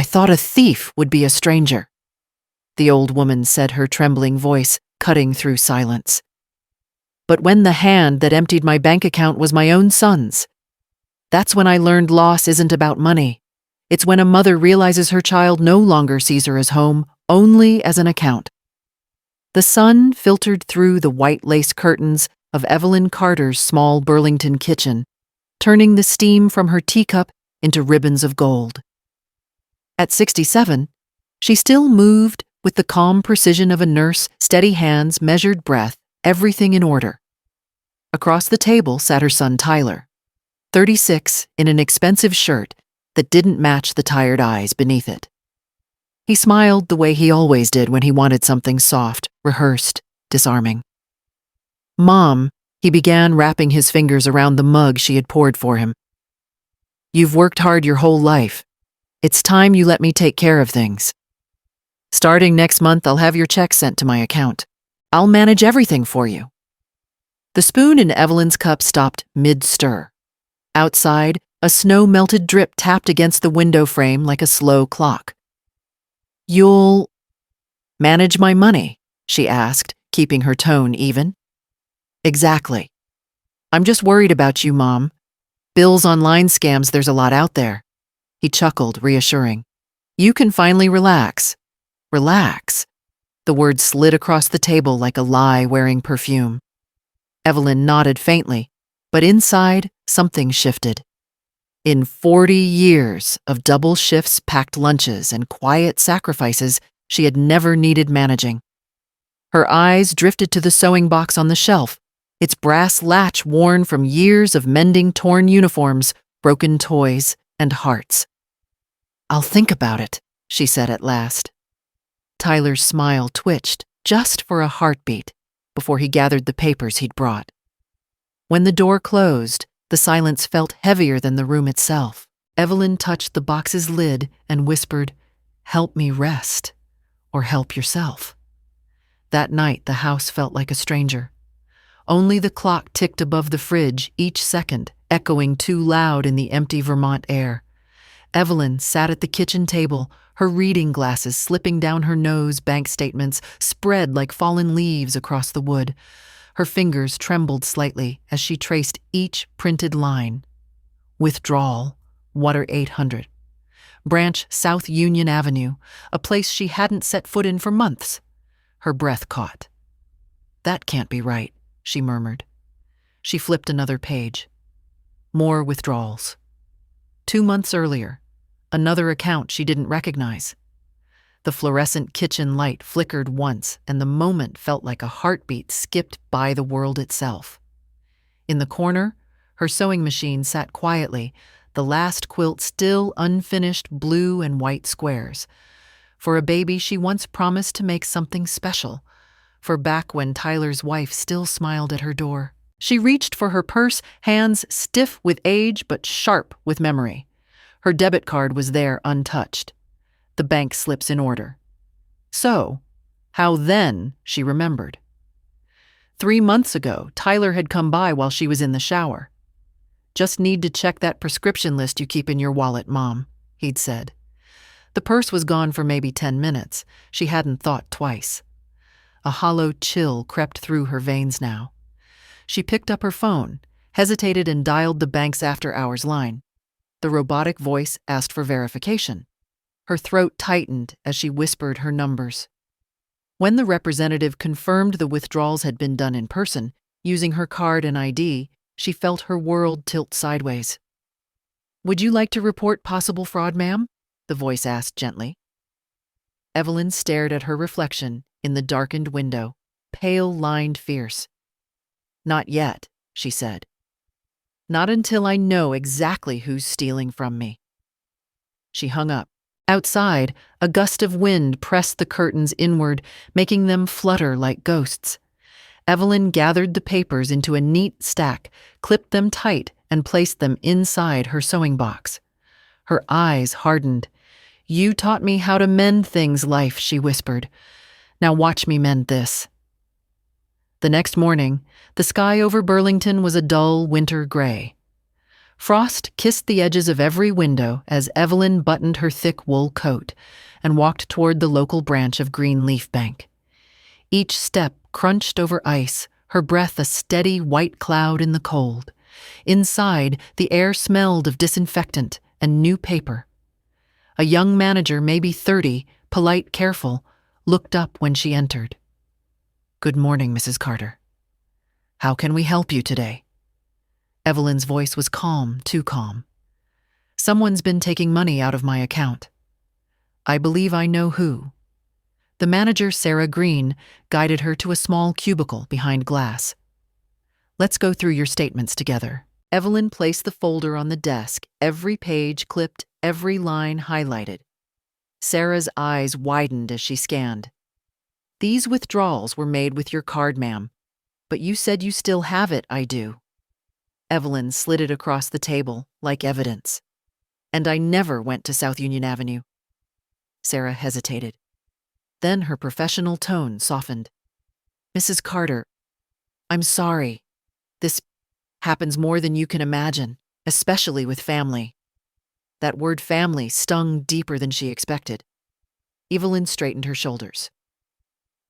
I thought a thief would be a stranger," the old woman said, her trembling voice cutting through silence. "But when the hand that emptied my bank account was my own son's, that's when I learned loss isn't about money. It's when a mother realizes her child no longer sees her as home, only as an account." The sun filtered through the white lace curtains of Evelyn Carter's small Burlington kitchen, turning the steam from her teacup into ribbons of gold. At 67, she still moved with the calm precision of a nurse, steady hands, measured breath, everything in order. Across the table sat her son Tyler, 36, in an expensive shirt that didn't match the tired eyes beneath it. He smiled the way he always did when he wanted something soft, rehearsed, disarming. "Mom," he began, wrapping his fingers around the mug she had poured for him. "You've worked hard your whole life. It's time you let me take care of things. Starting next month, I'll have your check sent to my account. I'll manage everything for you." The spoon in Evelyn's cup stopped mid-stir. Outside, a snow-melted drip tapped against the window frame like a slow clock. "You'll manage my money?" she asked, keeping her tone even. "Exactly. I'm just worried about you, Mom. Bills, online scams, there's a lot out there." He chuckled, reassuring. "You can finally relax." Relax. The word slid across the table like a lie wearing perfume. Evelyn nodded faintly, but inside, something shifted. In 40 years of double shifts, packed lunches, and quiet sacrifices, she had never needed managing. Her eyes drifted to the sewing box on the shelf, its brass latch worn from years of mending torn uniforms, broken toys, and hearts. "I'll think about it," she said at last. Tyler's smile twitched, just for a heartbeat, before he gathered the papers he'd brought. When the door closed, the silence felt heavier than the room itself. Evelyn touched the box's lid and whispered, "Help me rest, or help yourself." That night, the house felt like a stranger. Only the clock ticked above the fridge each second, echoing too loud in the empty Vermont air. Evelyn sat at the kitchen table, her reading glasses slipping down her nose, bank statements spread like fallen leaves across the wood. Her fingers trembled slightly as she traced each printed line. Withdrawal, Water 800. Branch South Union Avenue, a place she hadn't set foot in for months. Her breath caught. "That can't be right," she murmured. She flipped another page. More withdrawals. 2 months earlier, another account she didn't recognize. The fluorescent kitchen light flickered once, and the moment felt like a heartbeat skipped by the world itself. In the corner, her sewing machine sat quietly, the last quilt still unfinished, blue and white squares. For a baby she once promised to make something special, for back when Tyler's wife still smiled at her door. She reached for her purse, hands stiff with age but sharp with memory. Her debit card was there untouched. The bank slips in order. So, how then, she remembered. 3 months ago, Tyler had come by while she was in the shower. "Just need to check that prescription list you keep in your wallet, Mom," he'd said. The purse was gone for maybe 10 minutes. She hadn't thought twice. A hollow chill crept through her veins now. She picked up her phone, hesitated, and dialed the bank's after-hours line. The robotic voice asked for verification. Her throat tightened as she whispered her numbers. When the representative confirmed the withdrawals had been done in person, using her card and ID, she felt her world tilt sideways. "Would you like to report possible fraud, ma'am?" the voice asked gently. Evelyn stared at her reflection in the darkened window, pale, lined, fierce. "Not yet," she said. "Not until I know exactly who's stealing from me." She hung up. Outside, a gust of wind pressed the curtains inward, making them flutter like ghosts. Evelyn gathered the papers into a neat stack, clipped them tight, and placed them inside her sewing box. Her eyes hardened. "You taught me how to mend things, life," she whispered. "Now watch me mend this." The next morning, the sky over Burlington was a dull winter gray. Frost kissed the edges of every window as Evelyn buttoned her thick wool coat and walked toward the local branch of Greenleaf Bank. Each step crunched over ice, her breath a steady white cloud in the cold. Inside, the air smelled of disinfectant and new paper. A young manager, maybe 30, polite, careful, looked up when she entered. "Good morning, Mrs. Carter. How can we help you today?" Evelyn's voice was calm, too calm. "Someone's been taking money out of my account. I believe I know who." The manager, Sarah Green, guided her to a small cubicle behind glass. "Let's go through your statements together." Evelyn placed the folder on the desk, every page clipped, every line highlighted. Sarah's eyes widened as she scanned. "These withdrawals were made with your card, ma'am, but you said you still have it, I do." Evelyn slid it across the table, like evidence. "And I never went to South Union Avenue." Sarah hesitated. Then her professional tone softened. "Mrs. Carter, I'm sorry. This happens more than you can imagine, especially with family." That word family stung deeper than she expected. Evelyn straightened her shoulders.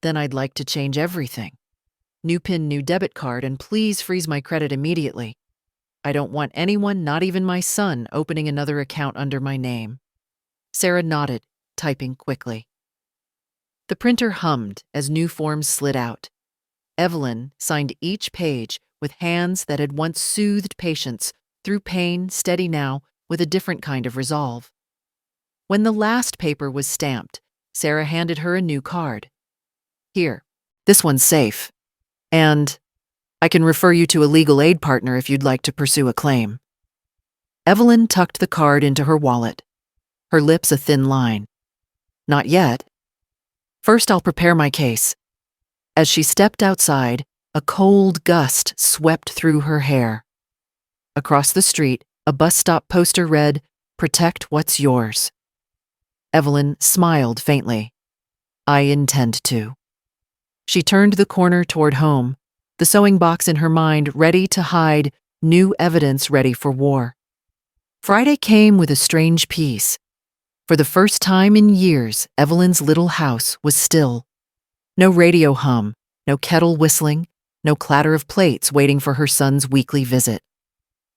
"Then I'd like to change everything. New PIN, new debit card, and please freeze my credit immediately. I don't want anyone, not even my son, opening another account under my name." Sarah nodded, typing quickly. The printer hummed as new forms slid out. Evelyn signed each page with hands that had once soothed patients through pain, steady now, with a different kind of resolve. When the last paper was stamped, Sarah handed her a new card. "Here, this one's safe. And I can refer you to a legal aid partner if you'd like to pursue a claim." Evelyn tucked the card into her wallet, her lips a thin line. "Not yet. First, I'll prepare my case." As she stepped outside, a cold gust swept through her hair. Across the street, a bus stop poster read, "Protect what's yours." Evelyn smiled faintly. "I intend to." She turned the corner toward home, the sewing box in her mind ready to hide new evidence ready for war. Friday came with a strange peace. For the first time in years, Evelyn's little house was still. No radio hum, no kettle whistling, no clatter of plates waiting for her son's weekly visit.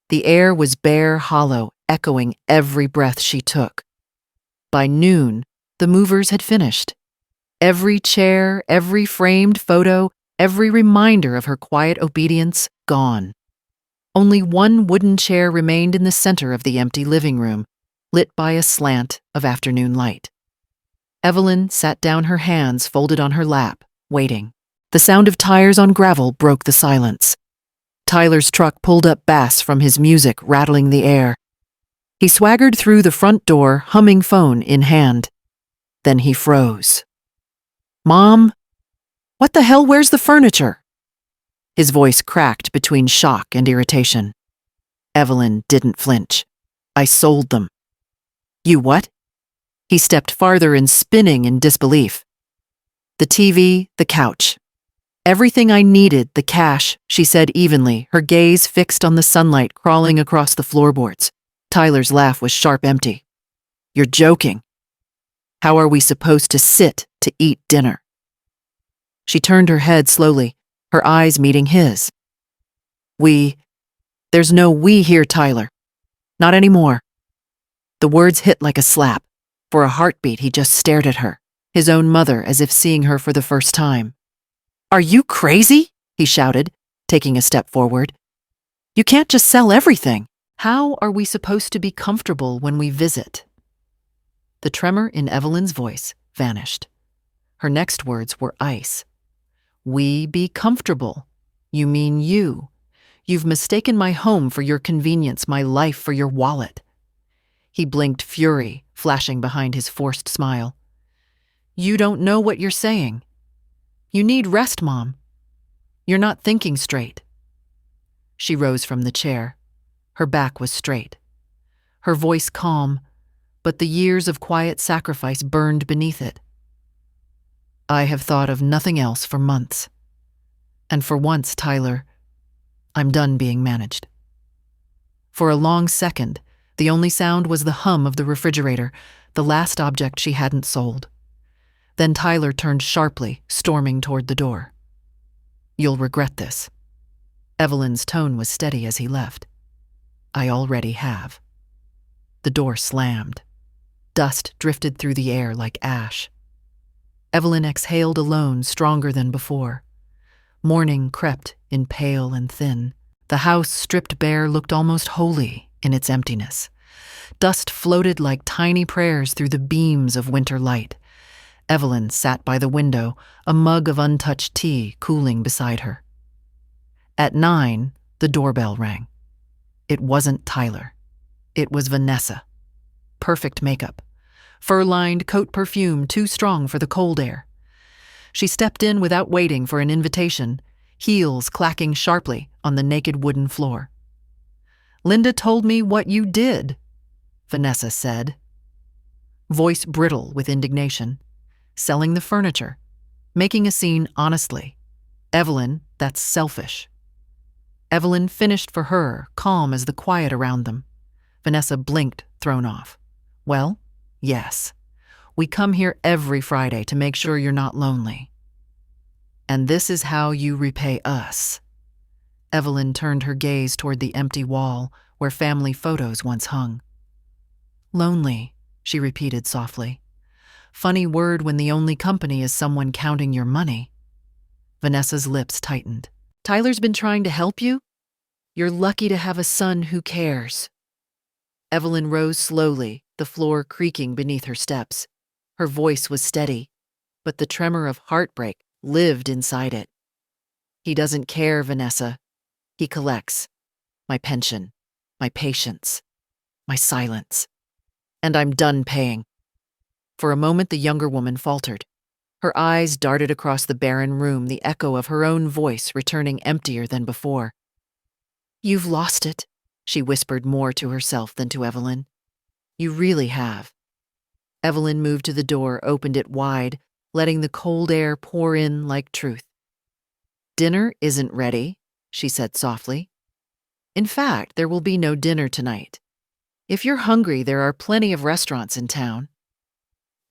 The air was bare, hollow, echoing every breath she took. By noon, the movers had finished. Every chair, every framed photo, every reminder of her quiet obedience gone. Only one wooden chair remained in the center of the empty living room, lit by a slant of afternoon light. Evelyn sat down, her hands folded on her lap, waiting. The sound of tires on gravel broke the silence. Tyler's truck pulled up bass from his music rattling the air. He swaggered through the front door, humming phone in hand. Then he froze. "Mom? What the hell, where's the furniture?" His voice cracked between shock and irritation. Evelyn didn't flinch. "I sold them." "You what?" He stepped farther in, spinning in disbelief. "The TV, the couch. Everything I needed, the cash," she said evenly, her gaze fixed on the sunlight crawling across the floorboards. Tyler's laugh was sharp, empty. "You're joking. How are we supposed to sit to eat dinner?" She turned her head slowly, her eyes meeting his. There's no we here, Tyler. Not anymore." The words hit like a slap. For a heartbeat, he just stared at her, his own mother, as if seeing her for the first time. "Are you crazy?" he shouted, taking a step forward. "You can't just sell everything. How are we supposed to be comfortable when we visit?" The tremor in Evelyn's voice vanished. Her next words were ice. "We be comfortable? You mean you. You've mistaken my home for your convenience, my life for your wallet." He blinked fury, flashing behind his forced smile. "You don't know what you're saying. You need rest, Mom. You're not thinking straight." She rose from the chair. Her back was straight. Her voice calm, but the years of quiet sacrifice burned beneath it. "I have thought of nothing else for months. And for once, Tyler, I'm done being managed." For a long second, the only sound was the hum of the refrigerator, the last object she hadn't sold. Then Tyler turned sharply, storming toward the door. "You'll regret this." Evelyn's tone was steady as he left. "I already have." The door slammed. Dust drifted through the air like ash. Evelyn exhaled alone, stronger than before. Morning crept in pale and thin. The house, stripped bare, looked almost holy in its emptiness. Dust floated like tiny prayers through the beams of winter light. Evelyn sat by the window, a mug of untouched tea cooling beside her. At 9, the doorbell rang. It wasn't Tyler. It was Vanessa. Perfect makeup. Fur-lined coat perfume too strong for the cold air. She stepped in without waiting for an invitation, heels clacking sharply on the naked wooden floor. "Linda told me what you did," Vanessa said. Voice brittle with indignation. "Selling the furniture. Making a scene honestly. Evelyn, that's selfish." Evelyn finished for her, calm as the quiet around them. Vanessa blinked, thrown off. "Well, yes. We come here every Friday to make sure you're not lonely. And this is how you repay us." Evelyn turned her gaze toward the empty wall where family photos once hung. "Lonely," she repeated softly. "Funny word when the only company is someone counting your money." Vanessa's lips tightened. "Tyler's been trying to help you? You're lucky to have a son who cares." Evelyn rose slowly, the floor creaking beneath her steps. Her voice was steady, but the tremor of heartbreak lived inside it. "He doesn't care, Vanessa. He collects. My pension, my patience, my silence. And I'm done paying." For a moment the younger woman faltered. Her eyes darted across the barren room, the echo of her own voice returning emptier than before. "You've lost it," she whispered more to herself than to Evelyn. "You really have." Evelyn moved to the door, opened it wide, letting the cold air pour in like truth. "Dinner isn't ready," she said softly. "In fact, there will be no dinner tonight. If you're hungry, there are plenty of restaurants in town."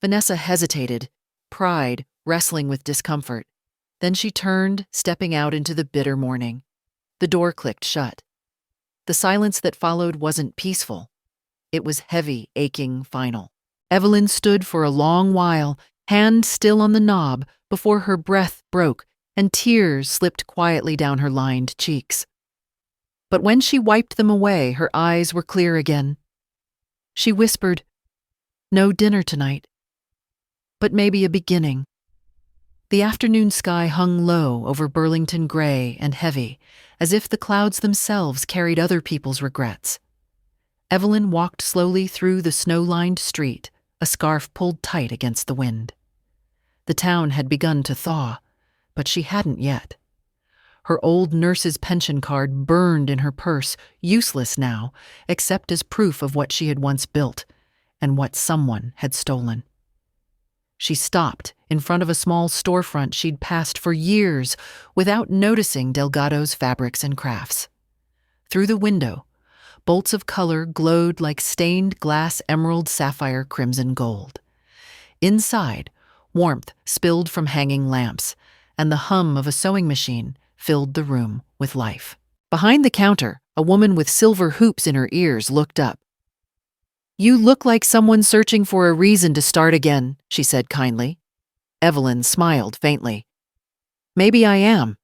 Vanessa hesitated, pride wrestling with discomfort. Then she turned, stepping out into the bitter morning. The door clicked shut. The silence that followed wasn't peaceful. It was heavy, aching, final. Evelyn stood for a long while, hand still on the knob, before her breath broke and tears slipped quietly down her lined cheeks. But when she wiped them away, her eyes were clear again. She whispered, "No dinner tonight. But maybe a beginning." The afternoon sky hung low over Burlington, gray and heavy, as if the clouds themselves carried other people's regrets. Evelyn walked slowly through the snow-lined street, a scarf pulled tight against the wind. The town had begun to thaw, but she hadn't yet. Her old nurse's pension card burned in her purse, useless now, except as proof of what she had once built and what someone had stolen. She stopped in front of a small storefront she'd passed for years without noticing Delgado's Fabrics and Crafts. Through the window, bolts of color glowed like stained glass, emerald, sapphire, crimson, gold. Inside, warmth spilled from hanging lamps, and the hum of a sewing machine filled the room with life. Behind the counter, a woman with silver hoops in her ears looked up. "You look like someone searching for a reason to start again," she said kindly. Evelyn smiled faintly. "Maybe I am."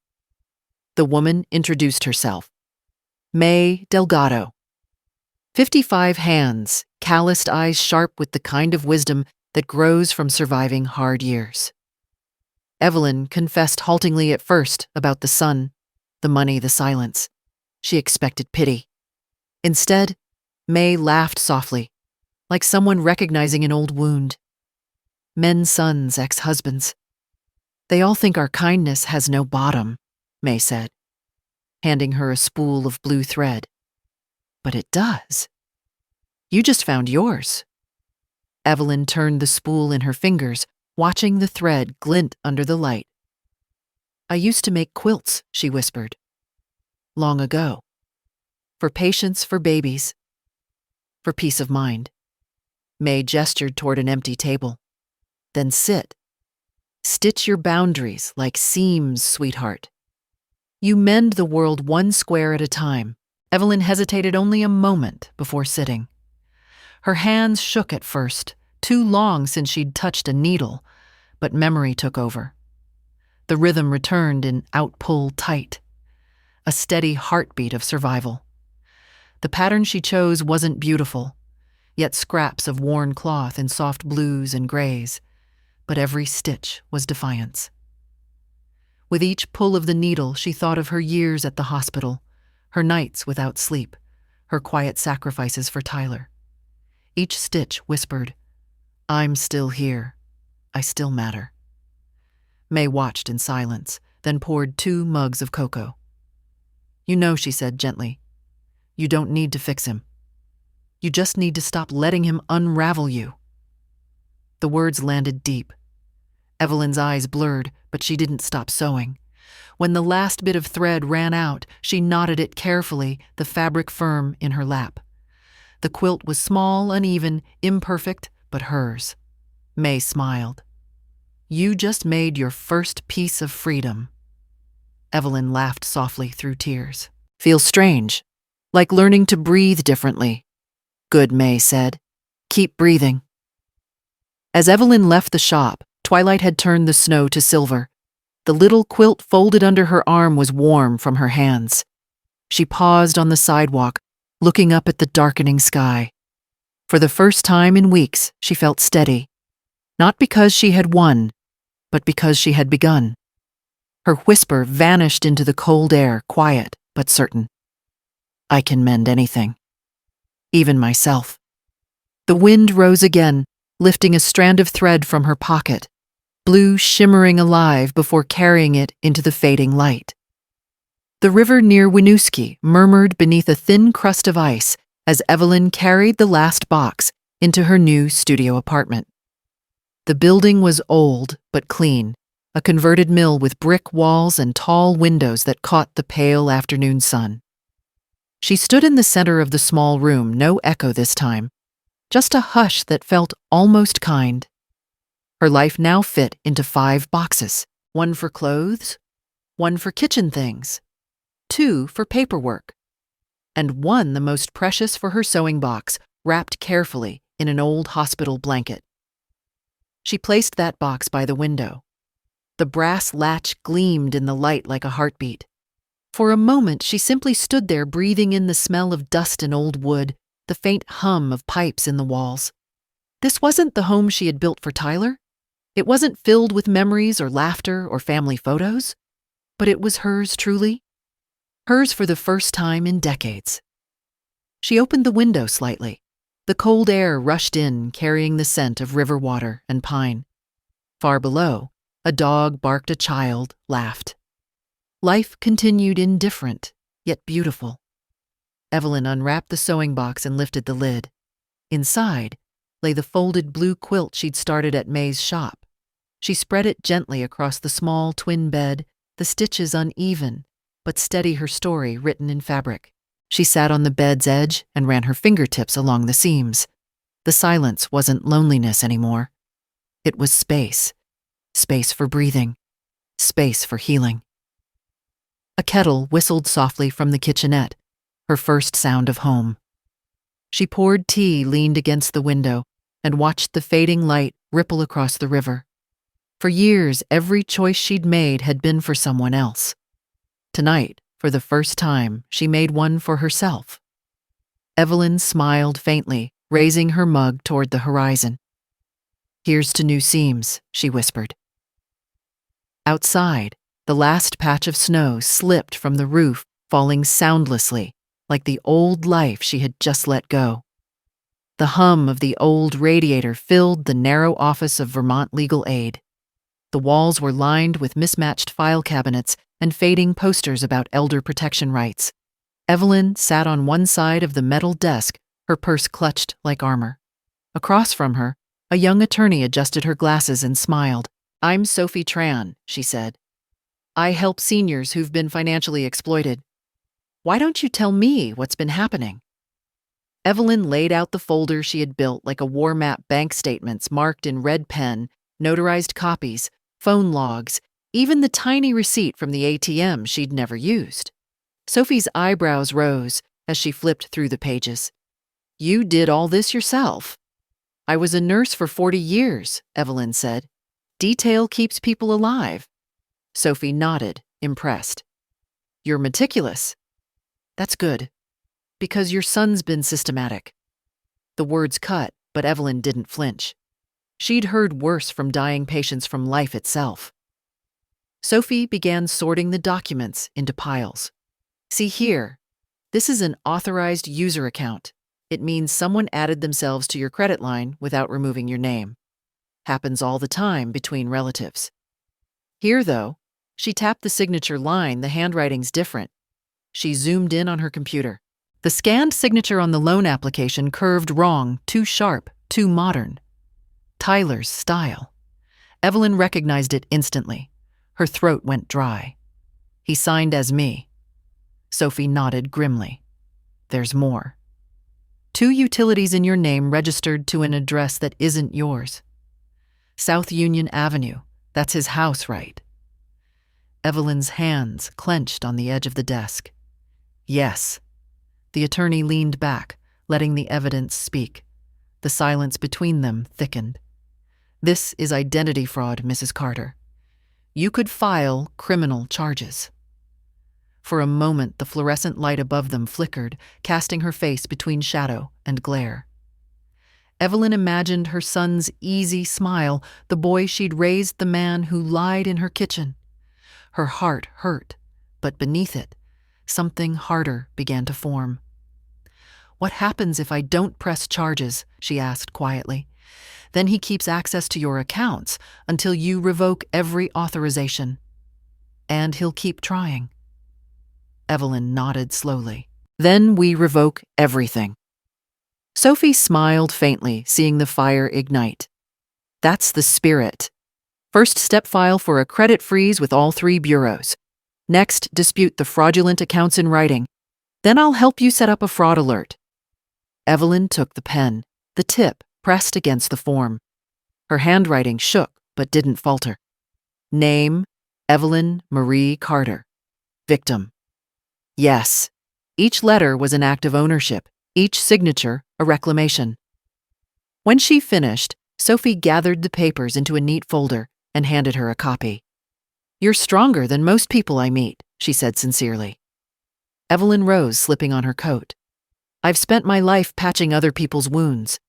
The woman introduced herself. May Delgado. 55 hands, calloused eyes sharp with the kind of wisdom that grows from surviving hard years. Evelyn confessed haltingly at first about the son, the money, the silence. She expected pity. Instead, May laughed softly, like someone recognizing an old wound. "Men, sons, ex-husbands. They all think our kindness has no bottom," May said, handing her a spool of blue thread. "But it does. You just found yours." Evelyn turned the spool in her fingers, watching the thread glint under the light. "I used to make quilts," she whispered. "Long ago." for patience for babies, for peace of mind. May gestured toward an empty table. Then sit. Stitch your boundaries like seams, sweetheart. You mend the world one square at a time. Evelyn hesitated only a moment before sitting. Her hands shook at first, too long since she'd touched a needle, but memory took over. The rhythm returned in outpull tight, a steady heartbeat of survival. The pattern she chose wasn't beautiful, yet scraps of worn cloth in soft blues and grays, but every stitch was defiance. With each pull of the needle, she thought of her years at the hospital, her nights without sleep, her quiet sacrifices for Tyler. Each stitch whispered, "I'm still here. I still matter." May watched in silence, then poured 2 mugs of cocoa. "You know," she said gently, "you don't need to fix him. You just need to stop letting him unravel you." The words landed deep. Evelyn's eyes blurred, but she didn't stop sewing. When the last bit of thread ran out, she knotted it carefully, the fabric firm in her lap. The quilt was small, uneven, imperfect, but hers. May smiled. "You just made your first piece of freedom." Evelyn laughed softly through tears. "Feels strange, like learning to breathe differently." "Good," May said. "Keep breathing." As Evelyn left the shop, twilight had turned the snow to silver. The little quilt folded under her arm was warm from her hands. She paused on the sidewalk, looking up at the darkening sky. For the first time in weeks, she felt steady. Not because she had won, but because she had begun. Her whisper vanished into the cold air, quiet but certain. "I can mend anything. Even myself." The wind rose again, lifting a strand of thread from her pocket, blue shimmering alive before carrying it into the fading light. The river near Winooski murmured beneath a thin crust of ice as Evelyn carried the last box into her new studio apartment. The building was old but clean, a converted mill with brick walls and tall windows that caught the pale afternoon sun. She stood in the center of the small room, no echo this time, just a hush that felt almost kind. Her life now fit into 5 boxes, 1 for clothes, 1 for kitchen things, 2 for paperwork, and 1, the most precious, for her sewing box, wrapped carefully in an old hospital blanket. She placed that box by the window. The brass latch gleamed in the light like a heartbeat. For a moment, she simply stood there, breathing in the smell of dust and old wood, the faint hum of pipes in the walls. This wasn't the home she had built for Tyler. It wasn't filled with memories or laughter or family photos, but it was hers truly. Hers for the first time in decades. She opened the window slightly. The cold air rushed in, carrying the scent of river water and pine. Far below, a dog barked, a child laughed. Life continued indifferent, yet beautiful. Evelyn unwrapped the sewing box and lifted the lid. Inside lay the folded blue quilt she'd started at May's shop. She spread it gently across the small twin bed, the stitches uneven, but steady, her story written in fabric. She sat on the bed's edge and ran her fingertips along the seams. The silence wasn't loneliness anymore. It was space. Space for breathing. Space for healing. A kettle whistled softly from the kitchenette, her first sound of home. She poured tea, leaned against the window, and watched the fading light ripple across the river. For years, every choice she'd made had been for someone else. Tonight, for the first time, she made one for herself. Evelyn smiled faintly, raising her mug toward the horizon. "Here's to new seams," she whispered. Outside, the last patch of snow slipped from the roof, falling soundlessly, like the old life she had just let go. The hum of the old radiator filled the narrow office of Vermont Legal Aid. The walls were lined with mismatched file cabinets and fading posters about elder protection rights. Evelyn sat on one side of the metal desk, her purse clutched like armor. Across from her, a young attorney adjusted her glasses and smiled. "I'm Sophie Tran," she said. "I help seniors who've been financially exploited." Why don't you tell me what's been happening? Evelyn laid out the folder she had built like a war map, bank statements marked in red pen, notarized copies, phone logs, even the tiny receipt from the ATM she'd never used. Sophie's eyebrows rose as she flipped through the pages. You did all this yourself? I was a nurse for 40 years, Evelyn said. Detail keeps people alive. Sophie nodded, impressed. You're meticulous. That's good. Because your son's been systematic. The words cut, but Evelyn didn't flinch. She'd heard worse from dying patients from life itself. Sophie began sorting the documents into piles. See here, this is an authorized user account. It means someone added themselves to your credit line without removing your name. Happens all the time between relatives. Here, though, she tapped the signature line, the handwriting's different. She zoomed in on her computer. The scanned signature on the loan application curved wrong, too sharp, too modern. Tyler's style. Evelyn recognized it instantly. Her throat went dry. He signed as me. Sophie nodded grimly. There's more. 2 utilities in your name registered to an address that isn't yours. South Union Avenue. That's his house, right? Evelyn's hands clenched on the edge of the desk. Yes. The attorney leaned back, letting the evidence speak. The silence between them thickened. This is identity fraud, Mrs. Carter. You could file criminal charges. For a moment, the fluorescent light above them flickered, casting her face between shadow and glare. Evelyn imagined her son's easy smile, the boy she'd raised, the man who lied in her kitchen. Her heart hurt, but beneath it, something harder began to form. What happens if I don't press charges? She asked quietly. Then he keeps access to your accounts until you revoke every authorization. And he'll keep trying. Evelyn nodded slowly. Then we revoke everything. Sophie smiled faintly, seeing the fire ignite. That's the spirit. First step, file for a credit freeze with all 3 bureaus. Next, dispute the fraudulent accounts in writing. Then I'll help you set up a fraud alert. Evelyn took the pen, the tip pressed against the form. Her handwriting shook but didn't falter. Name, Evelyn Marie Carter. Victim. Yes. Each letter was an act of ownership, each signature a reclamation. When she finished, Sophie gathered the papers into a neat folder and handed her a copy. You're stronger than most people I meet, she said sincerely. Evelyn rose, slipping on her coat. I've spent my life patching other people's wounds.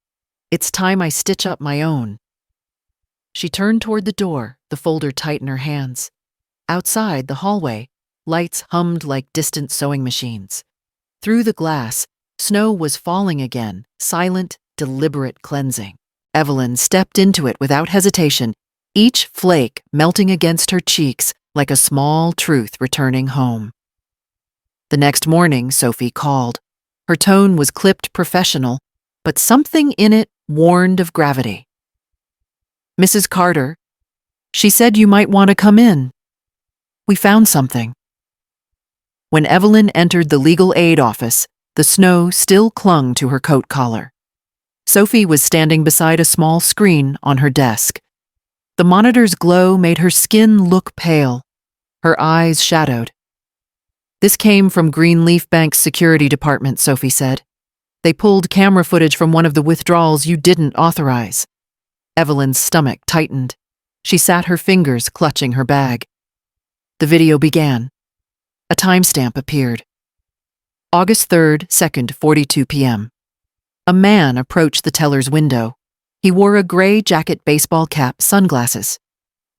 It's time I stitch up my own. She turned toward the door, the folder tight in her hands. Outside, the hallway, lights hummed like distant sewing machines. Through the glass, snow was falling again, silent, deliberate cleansing. Evelyn stepped into it without hesitation, each flake melting against her cheeks like a small truth returning home. The next morning, Sophie called. Her tone was clipped professional, but something in it warned of gravity. Mrs. Carter, she said you might want to come in. We found something. When Evelyn entered the legal aid office, the snow still clung to her coat collar. Sophie was standing beside a small screen on her desk. The monitor's glow made her skin look pale, her eyes shadowed. This came from Greenleaf Bank's security department, Sophie said. They pulled camera footage from one of the withdrawals you didn't authorize. Evelyn's stomach tightened. She sat her fingers clutching her bag. The video began. A timestamp appeared. August 3rd, 2nd, 42 p.m. A man approached the teller's window. He wore a gray jacket, baseball cap, sunglasses.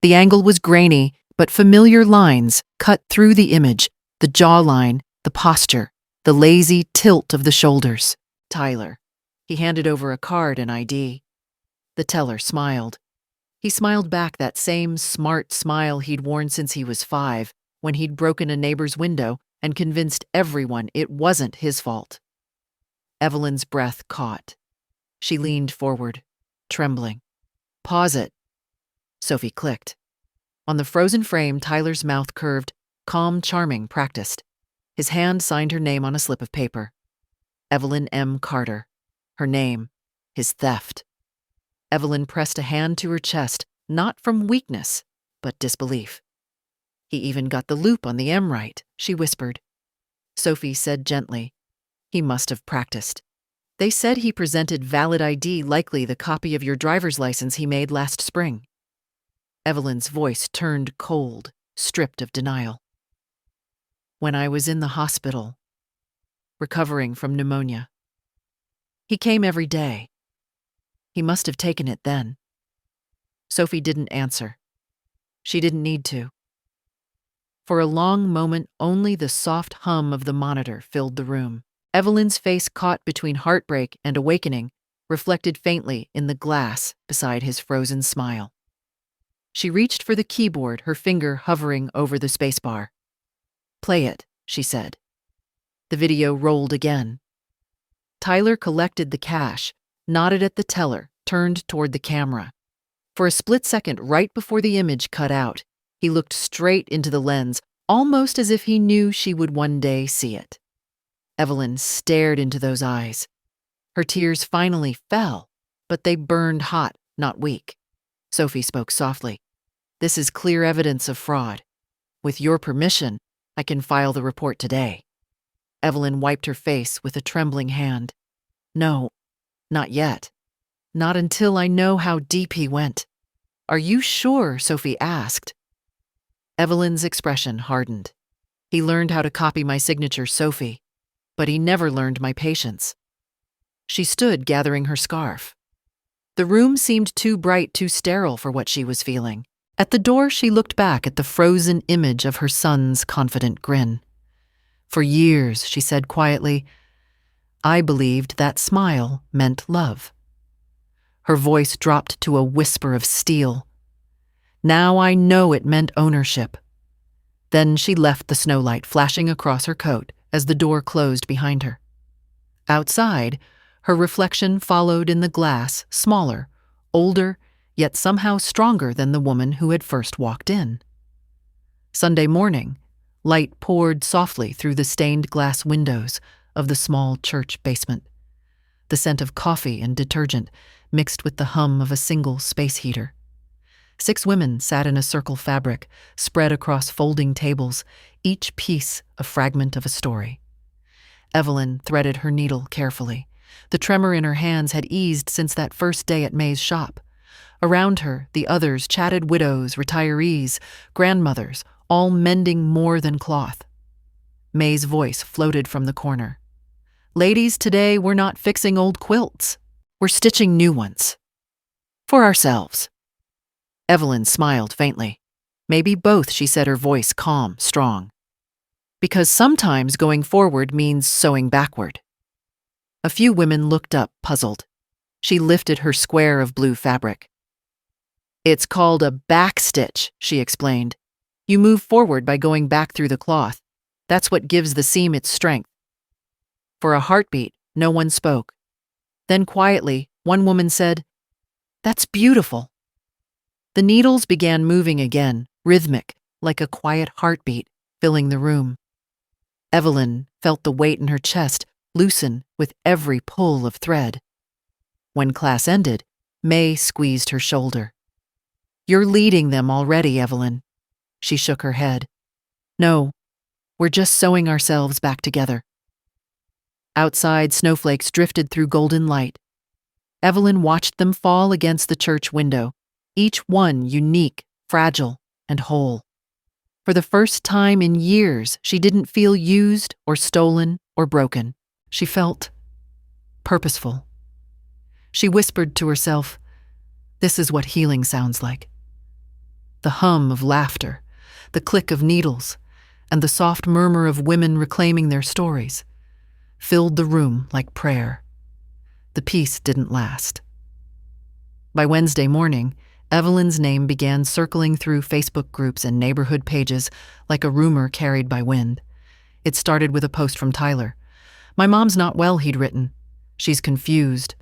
The angle was grainy, but familiar lines cut through the image, the jawline, the posture, the lazy tilt of the shoulders. Tyler. He handed over a card and ID. The teller smiled. He smiled back, that same smart smile he'd worn since he was 5, when he'd broken a neighbor's window and convinced everyone it wasn't his fault. Evelyn's breath caught. She leaned forward, trembling. Pause it. Sophie clicked. On the frozen frame, Tyler's mouth curved, calm, charming, practiced. His hand signed her name on a slip of paper. Evelyn M. Carter. Her name. His theft. Evelyn pressed a hand to her chest, not from weakness, but disbelief. He even got the loop on the M right, she whispered. Sophie said gently, he must have practiced. They said he presented valid ID, likely the copy of your driver's license he made last spring. Evelyn's voice turned cold, stripped of denial. When I was in the hospital, recovering from pneumonia. He came every day. He must have taken it then. Sophie didn't answer. She didn't need to. For a long moment, only the soft hum of the monitor filled the room. Evelyn's face, caught between heartbreak and awakening, reflected faintly in the glass beside his frozen smile. She reached for the keyboard, her finger hovering over the spacebar. "Play it," she said. The video rolled again. Tyler collected the cash, nodded at the teller, turned toward the camera. For a split second, right before the image cut out, he looked straight into the lens, almost as if he knew she would one day see it. Evelyn stared into those eyes. Her tears finally fell, but they burned hot, not weak. Sophie spoke softly. "This is clear evidence of fraud. With your permission, I can file the report today." Evelyn wiped her face with a trembling hand. "No, not yet. Not until I know how deep he went." "Are you sure?" Sophie asked. Evelyn's expression hardened. "He learned how to copy my signature, Sophie, but he never learned my patience." She stood gathering her scarf. The room seemed too bright, too sterile for what she was feeling. At the door, she looked back at the frozen image of her son's confident grin. "For years," she said quietly, "I believed that smile meant love." Her voice dropped to a whisper of steel. "Now I know it meant ownership." Then she left the snowlight flashing across her coat as the door closed behind her. Outside, her reflection followed in the glass, smaller, older, yet somehow stronger than the woman who had first walked in. Sunday morning, light poured softly through the stained glass windows of the small church basement. The scent of coffee and detergent mixed with the hum of a single space heater. 6 women sat in a circle fabric, spread across folding tables, each piece a fragment of a story. Evelyn threaded her needle carefully. The tremor in her hands had eased since that first day at May's shop. Around her, the others chatted, widows, retirees, grandmothers, all mending more than cloth. May's voice floated from the corner. "Ladies, today we're not fixing old quilts. We're stitching new ones. For ourselves." Evelyn smiled faintly. "Maybe both," she said, her voice calm, strong. "Because sometimes going forward means sewing backward." A few women looked up, puzzled. She lifted her square of blue fabric. "It's called a backstitch," she explained. "You move forward by going back through the cloth. That's what gives the seam its strength." For a heartbeat, no one spoke. Then quietly, one woman said, "That's beautiful." The needles began moving again, rhythmic, like a quiet heartbeat, filling the room. Evelyn felt the weight in her chest loosen with every pull of thread. When class ended, May squeezed her shoulder. "You're leading them already, Evelyn." She shook her head. "No, we're just sewing ourselves back together." Outside, snowflakes drifted through golden light. Evelyn watched them fall against the church window, each one unique, fragile, and whole. For the first time in years, she didn't feel used or stolen or broken. She felt purposeful. She whispered to herself, "This is what healing sounds like." The hum of laughter, the click of needles, and the soft murmur of women reclaiming their stories filled the room like prayer. The peace didn't last. By Wednesday morning, Evelyn's name began circling through Facebook groups and neighborhood pages like a rumor carried by wind. It started with a post from Tyler. "My mom's not well," he'd written. "She's confused.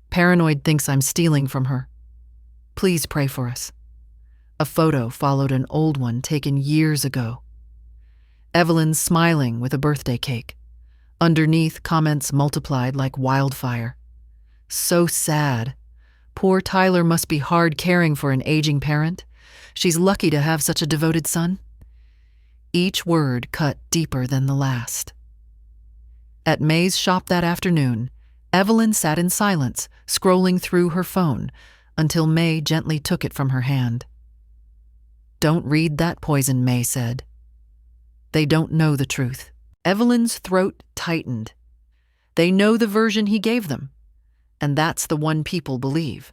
Paranoid, thinks I'm stealing from her. Please pray for us." A photo followed an old one taken years ago. Evelyn smiling with a birthday cake. Underneath, comments multiplied like wildfire. So sad. Poor Tyler must be hard caring for an aging parent. She's lucky to have such a devoted son. Each word cut deeper than the last. At May's shop that afternoon, Evelyn sat in silence, scrolling through her phone, until May gently took it from her hand. "Don't read that poison," May said. "They don't know the truth." Evelyn's throat tightened. They know the version he gave them, and that's the one people believe.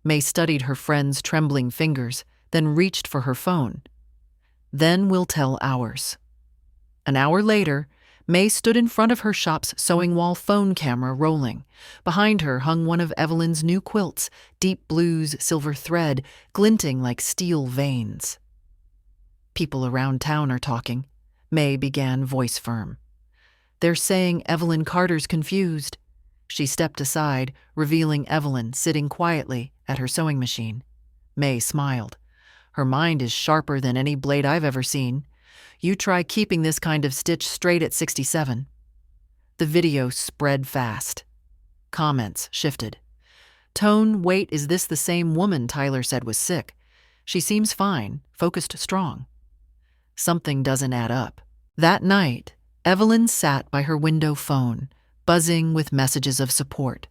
May studied her friend's trembling fingers, then reached for her phone. "Then we'll tell ours." An hour later, May stood in front of her shop's sewing wall phone camera rolling. Behind her hung one of Evelyn's new quilts, deep blues, silver thread, glinting like steel veins. "People around town are talking," May began, voice firm. "They're saying Evelyn Carter's confused." She stepped aside, revealing Evelyn sitting quietly at her sewing machine. May smiled. "Her mind is sharper than any blade I've ever seen. You try keeping this kind of stitch straight at 67. The video spread fast. Comments shifted. "Tone, wait, is this the same woman Tyler said was sick? She seems fine, focused, strong." Something doesn't add up. That night, Evelyn sat by her window phone, buzzing with messages of support.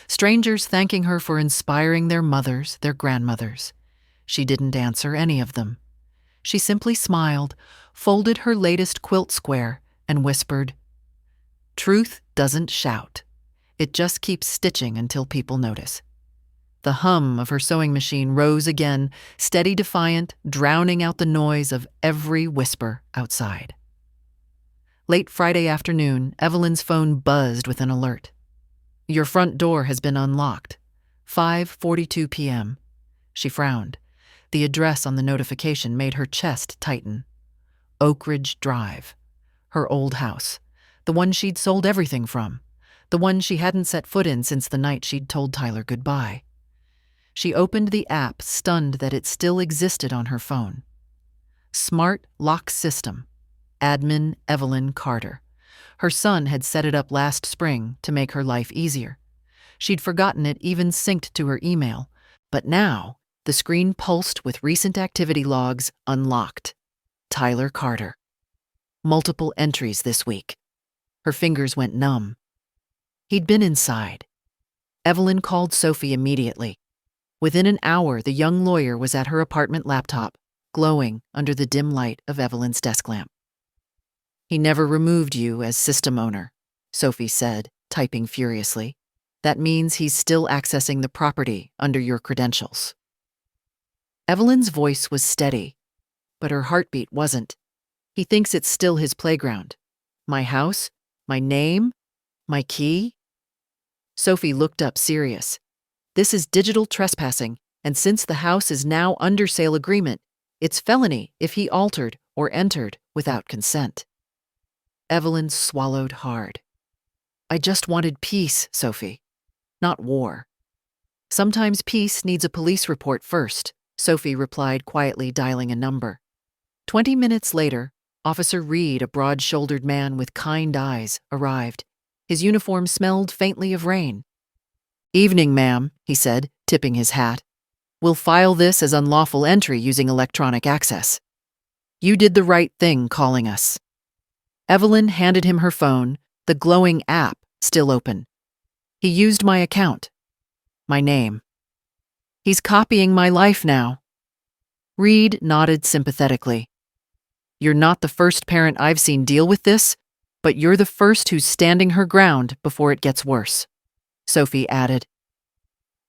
Strangers thanking her for inspiring their mothers, their grandmothers. She didn't answer any of them. She simply smiled, folded her latest quilt square, and whispered, "Truth doesn't shout. It just keeps stitching until people notice." The hum of her sewing machine rose again, steady, defiant, drowning out the noise of every whisper outside. Late Friday afternoon, Evelyn's phone buzzed with an alert. "Your front door has been unlocked. 5:42 p.m. She frowned. The address on the notification made her chest tighten. Oak Ridge Drive. Her old house. The one she'd sold everything from. The one she hadn't set foot in since the night she'd told Tyler goodbye. She opened the app, stunned that it still existed on her phone. Smart Lock System. Admin Evelyn Carter. Her son had set it up last spring to make her life easier. She'd forgotten it even synced to her email, but now the screen pulsed with recent activity logs unlocked. Tyler Carter. Multiple entries this week. Her fingers went numb. He'd been inside. Evelyn called Sophie immediately. Within an hour, the young lawyer was at her apartment laptop, glowing under the dim light of Evelyn's desk lamp. "He never removed you as system owner," Sophie said, typing furiously. "That means he's still accessing the property under your credentials." Evelyn's voice was steady, but her heartbeat wasn't. "He thinks it's still his playground. My house, my name, my key." Sophie looked up, serious. "This is digital trespassing, and since the house is now under sale agreement, it's felony if he altered or entered without consent." Evelyn swallowed hard. "I just wanted peace, Sophie, not war." "Sometimes peace needs a police report first," Sophie replied, quietly dialing a number. 20 minutes later, Officer Reed, a broad-shouldered man with kind eyes, arrived. His uniform smelled faintly of rain. "Evening, ma'am," he said, tipping his hat. "We'll file this as unlawful entry using electronic access. You did the right thing calling us." Evelyn handed him her phone, the glowing app still open. "He used my account. My name. He's copying my life now." Reed nodded sympathetically. "You're not the first parent I've seen deal with this, but you're the first who's standing her ground before it gets worse," Sophie added.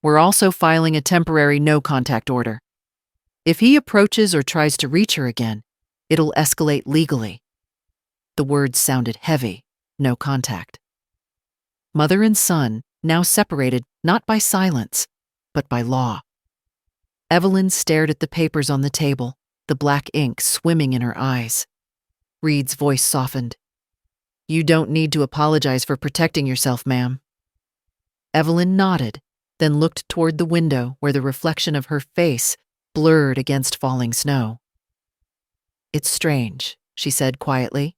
"We're also filing a temporary no-contact order. If he approaches or tries to reach her again, it'll escalate legally." The words sounded heavy, no contact. Mother and son, now separated not by silence, but by law. Evelyn stared at the papers on the table, the black ink swimming in her eyes. Reed's voice softened. "You don't need to apologize for protecting yourself, ma'am." Evelyn nodded, then looked toward the window where the reflection of her face blurred against falling snow. "It's strange," she said quietly.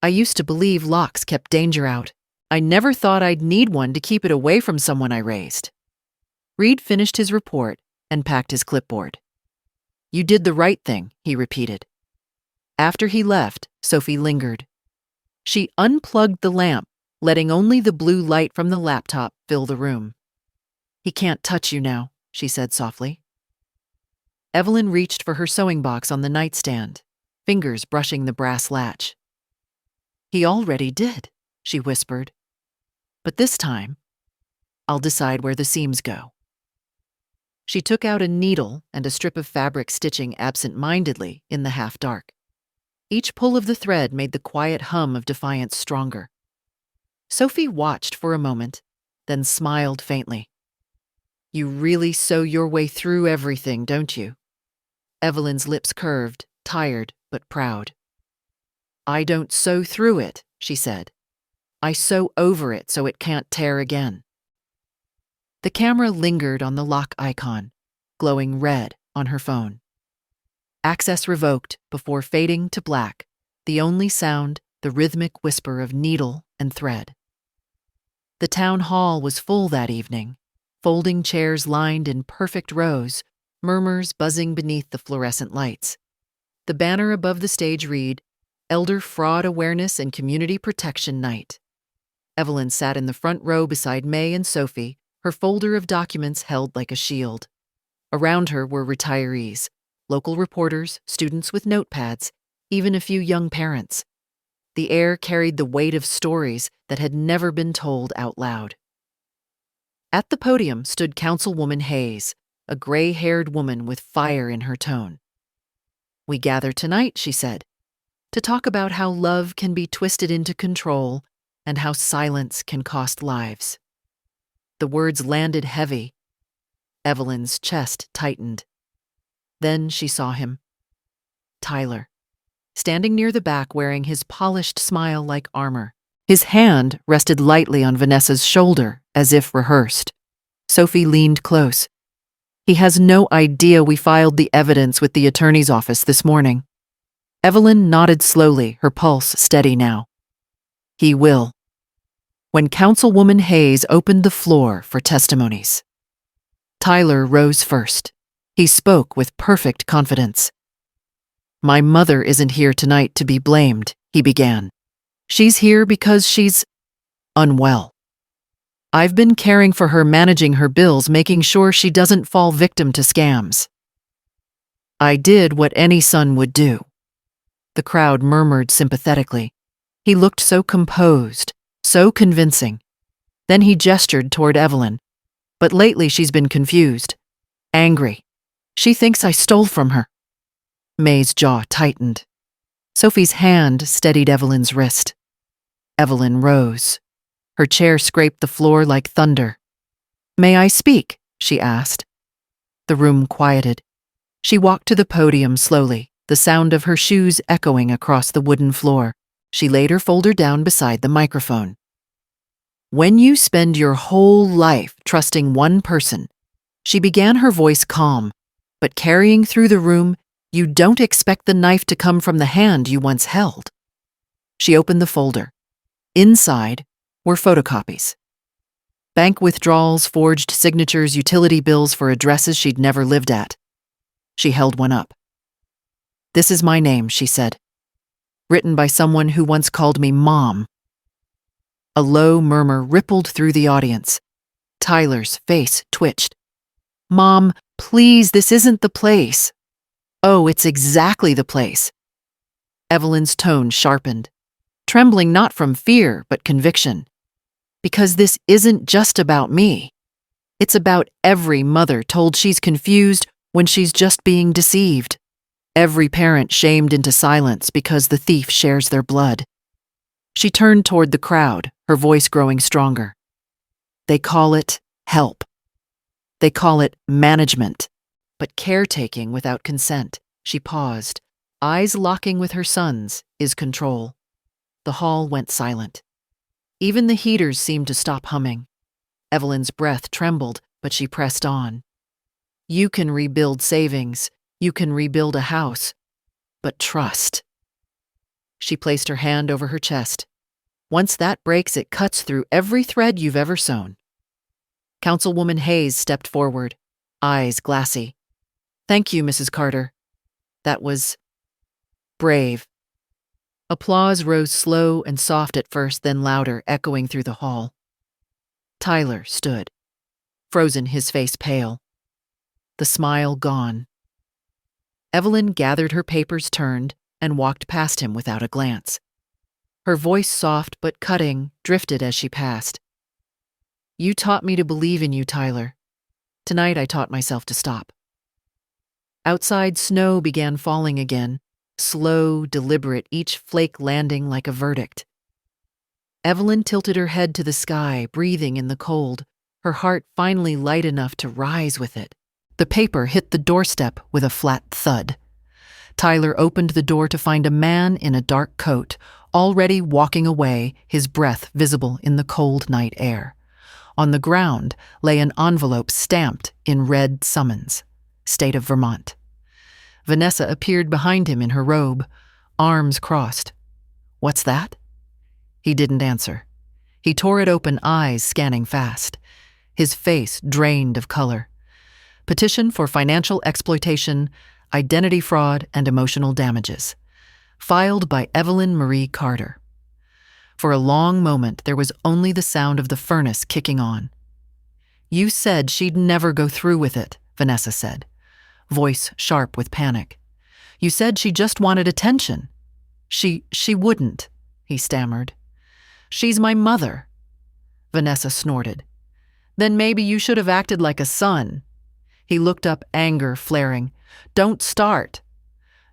I used to believe locks kept danger out. I never thought I'd need one to keep it away from someone I raised. Reed finished his report and packed his clipboard. You did the right thing, he repeated. After he left, Sophie lingered. She unplugged the lamp, letting only the blue light from the laptop fill the room. He can't touch you now, she said softly. Evelyn reached for her sewing box on the nightstand, fingers brushing the brass latch. He already did, she whispered. But this time, I'll decide where the seams go. She took out a needle and a strip of fabric stitching absent-mindedly in the half-dark. Each pull of the thread made the quiet hum of defiance stronger. Sophie watched for a moment, then smiled faintly. You really sew your way through everything, don't you? Evelyn's lips curved, tired but proud. I don't sew through it, she said. I sew over it so it can't tear again. The camera lingered on the lock icon, glowing red on her phone. Access revoked before fading to black, the only sound the rhythmic whisper of needle and thread. The town hall was full that evening, folding chairs lined in perfect rows, murmurs buzzing beneath the fluorescent lights. The banner above the stage read, Elder Fraud Awareness and Community Protection Night. Evelyn sat in the front row beside May and Sophie, her folder of documents held like a shield. Around her were retirees, local reporters, students with notepads, even a few young parents. The air carried the weight of stories that had never been told out loud. At the podium stood Councilwoman Hayes, a gray-haired woman with fire in her tone. We gather tonight, she said, to talk about how love can be twisted into control and how silence can cost lives. The words landed heavy. Evelyn's chest tightened. Then she saw him. Tyler, standing near the back wearing his polished smile like armor. His hand rested lightly on Vanessa's shoulder, as if rehearsed. Sophie leaned close. He has no idea we filed the evidence with the attorney's office this morning. Evelyn nodded slowly, her pulse steady now. He will. When Councilwoman Hayes opened the floor for testimonies. Tyler rose first. He spoke with perfect confidence. My mother isn't here tonight to be blamed, he began. She's here because she's unwell. I've been caring for her, managing her bills, making sure she doesn't fall victim to scams. I did what any son would do. The crowd murmured sympathetically. He looked so composed, so convincing. Then he gestured toward Evelyn. But lately she's been confused, angry. She thinks I stole from her. May's jaw tightened. Sophie's hand steadied Evelyn's wrist. Evelyn rose. Her chair scraped the floor like thunder. May I speak? She asked. The room quieted. She walked to the podium slowly, the sound of her shoes echoing across the wooden floor. She laid her folder down beside the microphone. When you spend your whole life trusting one person, she began, her voice calm, but carrying through the room, you don't expect the knife to come from the hand you once held. She opened the folder. Inside were photocopies. Bank withdrawals, forged signatures, utility bills for addresses she'd never lived at. She held one up. This is my name, she said. Written by someone who once called me Mom. A low murmur rippled through the audience. Tyler's face twitched. Mom, please, this isn't the place. Oh, it's exactly the place. Evelyn's tone sharpened, trembling not from fear but conviction. Because this isn't just about me. It's about every mother told she's confused when she's just being deceived. Every parent shamed into silence because the thief shares their blood. She turned toward the crowd, her voice growing stronger. They call it help. They call it management, but caretaking without consent. She paused, eyes locking with her son's, is control. The hall went silent. Even the heaters seemed to stop humming. Evelyn's breath trembled, but she pressed on. You can rebuild savings, you can rebuild a house, but trust. She placed her hand over her chest. Once that breaks, it cuts through every thread you've ever sewn. Councilwoman Hayes stepped forward, eyes glassy. Thank you, Mrs. Carter. That was brave. Applause rose slow and soft at first, then louder, echoing through the hall. Tyler stood, frozen, his face pale. The smile gone. Evelyn gathered her papers, turned, and walked past him without a glance. Her voice, soft but cutting, drifted as she passed. You taught me to believe in you, Tyler. Tonight I taught myself to stop. Outside, snow began falling again, slow, deliberate, each flake landing like a verdict. Evelyn tilted her head to the sky, breathing in the cold, her heart finally light enough to rise with it. The paper hit the doorstep with a flat thud. Tyler opened the door to find a man in a dark coat, already walking away, his breath visible in the cold night air. On the ground lay an envelope stamped in red summons, State of Vermont. Vanessa appeared behind him in her robe, arms crossed. What's that? He didn't answer. He tore it open, eyes scanning fast. His face drained of color. Petition for financial exploitation, identity fraud, and emotional damages. Filed by Evelyn Marie Carter. For a long moment, there was only the sound of the furnace kicking on. You said she'd never go through with it, Vanessa said, voice sharp with panic. You said she just wanted attention. She wouldn't, he stammered. She's my mother. Vanessa snorted. Then maybe you should have acted like a son. He looked up, anger flaring. Don't start.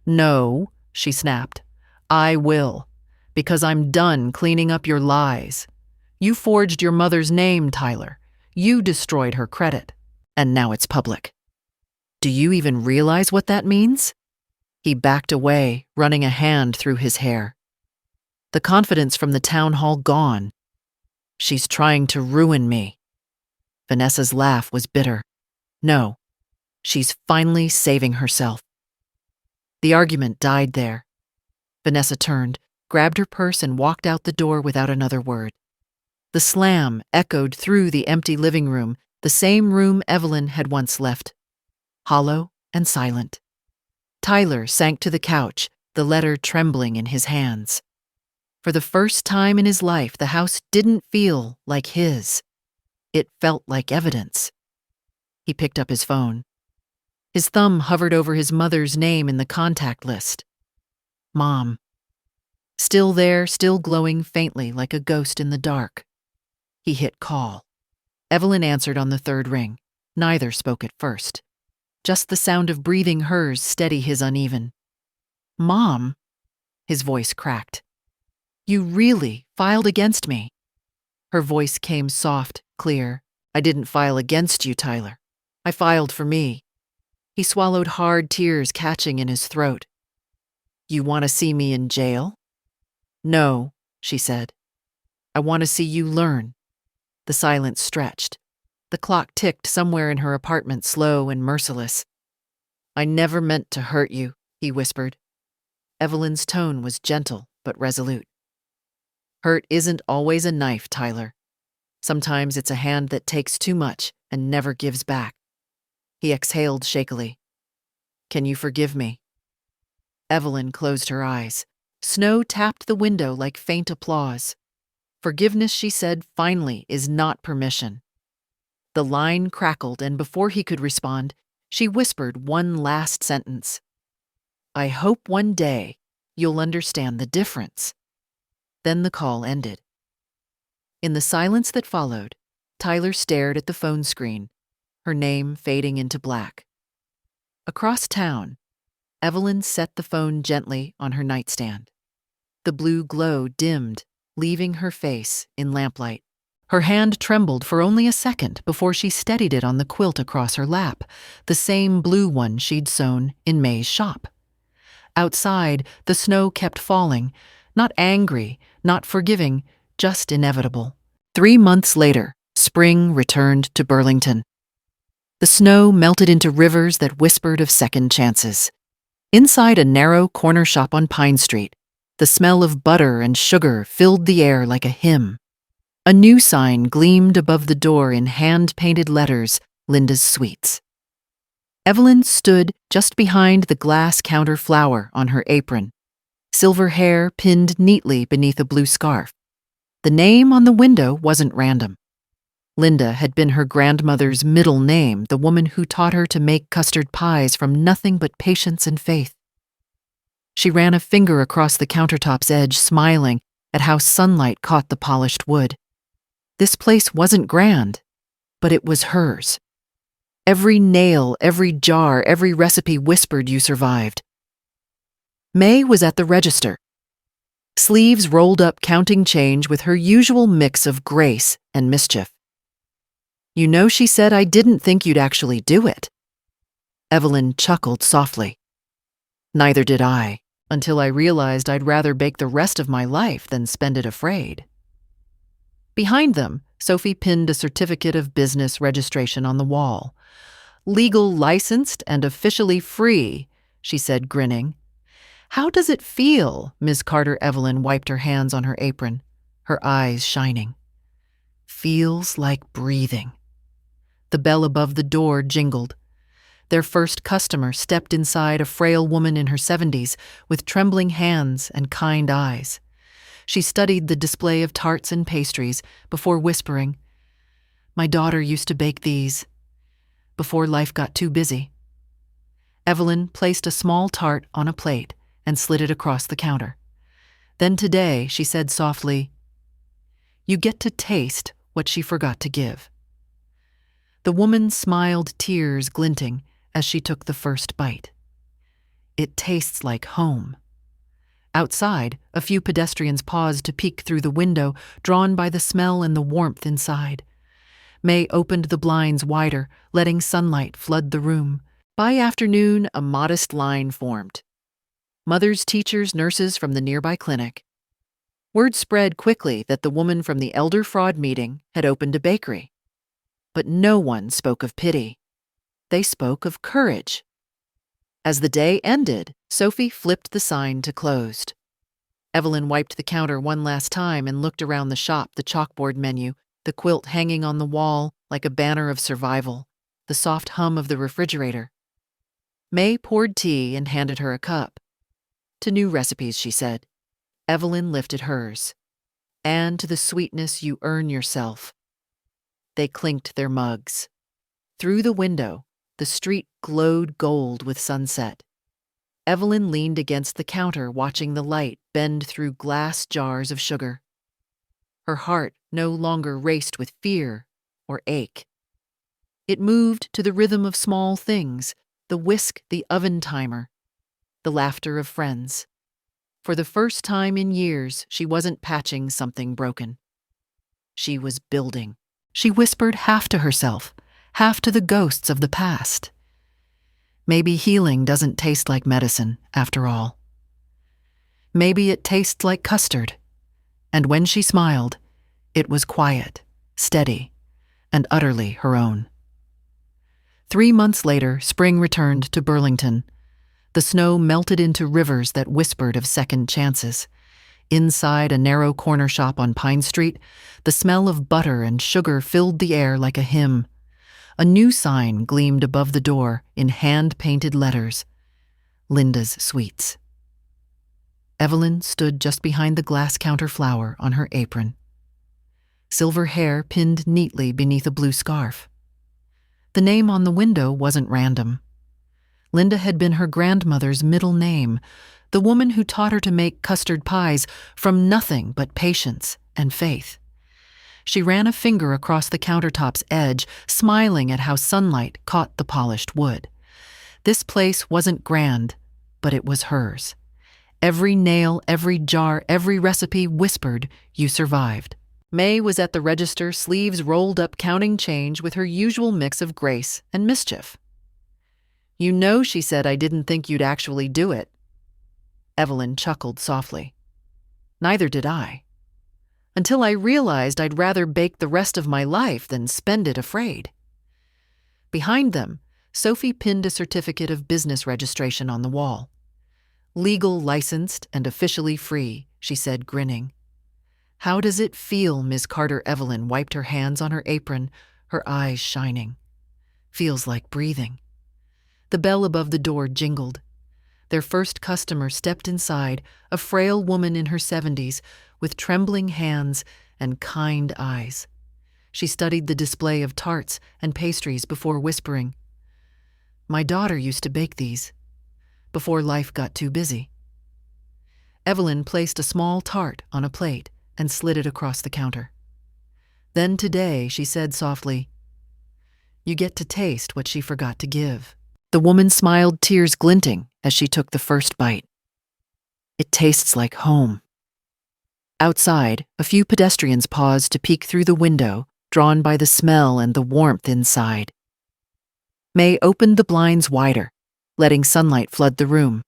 No, she snapped. I will, because I'm done cleaning up your lies. You forged your mother's name, Tyler. You destroyed her credit, and now it's public. Do you even realize what that means? He backed away, running a hand through his hair. The confidence from the town hall gone. She's trying to ruin me. Vanessa's laugh was bitter. No, she's finally saving herself. The argument died there. Vanessa turned, grabbed her purse, and walked out the door without another word. The slam echoed through the empty living room, the same room Evelyn had once left, hollow and silent. Tyler sank to the couch, the letter trembling in his hands. For the first time in his life, the house didn't feel like his. It felt like evidence. He picked up his phone. His thumb hovered over his mother's name in the contact list. Mom. Still there, still glowing faintly like a ghost in the dark. He hit call. Evelyn answered on the third ring. Neither spoke at first. Just the sound of breathing hers steady his uneven. Mom, his voice cracked. You really filed against me. Her voice came soft, clear. I didn't file against you, Tyler. I filed for me. He swallowed hard, tears catching in his throat. You want to see me in jail? No, she said. I want to see you learn. The silence stretched. The clock ticked somewhere in her apartment, slow and merciless. I never meant to hurt you, he whispered. Evelyn's tone was gentle but resolute. Hurt isn't always a knife, Tyler. Sometimes it's a hand that takes too much and never gives back. He exhaled shakily. Can you forgive me? Evelyn closed her eyes. Snow tapped the window like faint applause. Forgiveness, she said finally, is not permission. The line crackled, and before he could respond, she whispered one last sentence. I hope one day you'll understand the difference. Then the call ended. In the silence that followed, Tyler stared at the phone screen, her name fading into black. Across town, Evelyn set the phone gently on her nightstand. The blue glow dimmed, leaving her face in lamplight. Her hand trembled for only a second before she steadied it on the quilt across her lap, the same blue one she'd sewn in May's shop. Outside, the snow kept falling, not angry, not forgiving, just inevitable. 3 months later, spring returned to Burlington. The snow melted into rivers that whispered of second chances. Inside a narrow corner shop on Pine Street, The smell of butter and sugar filled the air like a hymn. A new sign gleamed above the door in hand-painted letters, Linda's Sweets. Evelyn stood just behind the glass counter flower on her apron, silver hair pinned neatly beneath a blue scarf. The name on the window wasn't random. Linda had been her grandmother's middle name, the woman who taught her to make custard pies from nothing but patience and faith. She ran a finger across the countertop's edge, smiling at how sunlight caught the polished wood. This place wasn't grand, but it was hers. Every nail, every jar, every recipe whispered you survived. May was at the register, sleeves rolled up counting change with her usual mix of grace and mischief. "You know, she said, I didn't think you'd actually do it." Evelyn chuckled softly. "Neither did I, until I realized I'd rather bake the rest of my life than spend it afraid." Behind them, Sophie pinned a certificate of business registration on the wall. "Legal licensed and officially free," she said, grinning. "How does it feel?" Miss Carter Evelyn wiped her hands on her apron, her eyes shining. "Feels like breathing." The bell above the door jingled. Their first customer stepped inside, a frail woman in her 70s with trembling hands and kind eyes. She studied the display of tarts and pastries before whispering, "My daughter used to bake these before life got too busy." Evelyn placed a small tart on a plate and slid it across the counter. "Then today," she said softly, "you get to taste what she forgot to give." The woman smiled, tears glinting, as she took the first bite. "It tastes like home." Outside, a few pedestrians paused to peek through the window, drawn by the smell and the warmth inside. May opened the blinds wider, letting sunlight flood the room. By afternoon, a modest line formed. Mothers, teachers, nurses from the nearby clinic. Word spread quickly that the woman from the elder fraud meeting had opened a bakery. But no one spoke of pity. They spoke of courage. As the day ended, Sophie flipped the sign to closed. Evelyn wiped the counter one last time and looked around the shop, the chalkboard menu, the quilt hanging on the wall like a banner of survival, the soft hum of the refrigerator. May poured tea and handed her a cup. "To new recipes," she said. Evelyn lifted hers. "And to the sweetness you earn yourself." They clinked their mugs. Through the window, the street glowed gold with sunset. Evelyn leaned against the counter, watching the light bend through glass jars of sugar. Her heart no longer raced with fear or ache. It moved to the rhythm of small things, the whisk, the oven timer, the laughter of friends. For the first time in years, she wasn't patching something broken. She was building. She whispered half to herself, half to the ghosts of the past. Maybe healing doesn't taste like medicine, after all. Maybe it tastes like custard. And when she smiled, it was quiet, steady, and utterly her own. 3 months later, spring returned to Burlington. The snow melted into rivers that whispered of second chances. Inside a narrow corner shop on Pine Street, the smell of butter and sugar filled the air like a hymn. A new sign gleamed above the door in hand-painted letters, "Linda's Sweets." Evelyn stood just behind the glass counter flower on her apron, silver hair pinned neatly beneath a blue scarf. The name on the window wasn't random. Linda had been her grandmother's middle name, the woman who taught her to make custard pies from nothing but patience and faith. She ran a finger across the countertop's edge, smiling at how sunlight caught the polished wood. This place wasn't grand, but it was hers. Every nail, every jar, every recipe whispered, "You survived." May was at the register, sleeves rolled up counting change with her usual mix of grace and mischief. "You know," she said, "I didn't think you'd actually do it." Evelyn chuckled softly. "Neither did I. Until I realized I'd rather bake the rest of my life than spend it afraid." Behind them, Sophie pinned a certificate of business registration on the wall. Legal, licensed, and officially free, she said, grinning. How does it feel? Miss Carter Evelyn wiped her hands on her apron, her eyes shining. Feels like breathing. The bell above the door jingled. Their first customer stepped inside, a frail woman in her 70s, with trembling hands and kind eyes. She studied the display of tarts and pastries before whispering, "My daughter used to bake these, before life got too busy." Evelyn placed a small tart on a plate and slid it across the counter. Then today, she said softly, "You get to taste what she forgot to give." The woman smiled, tears glinting, as she took the first bite. "It tastes like home." Outside, a few pedestrians paused to peek through the window, drawn by the smell and the warmth inside. May opened the blinds wider, letting sunlight flood the room.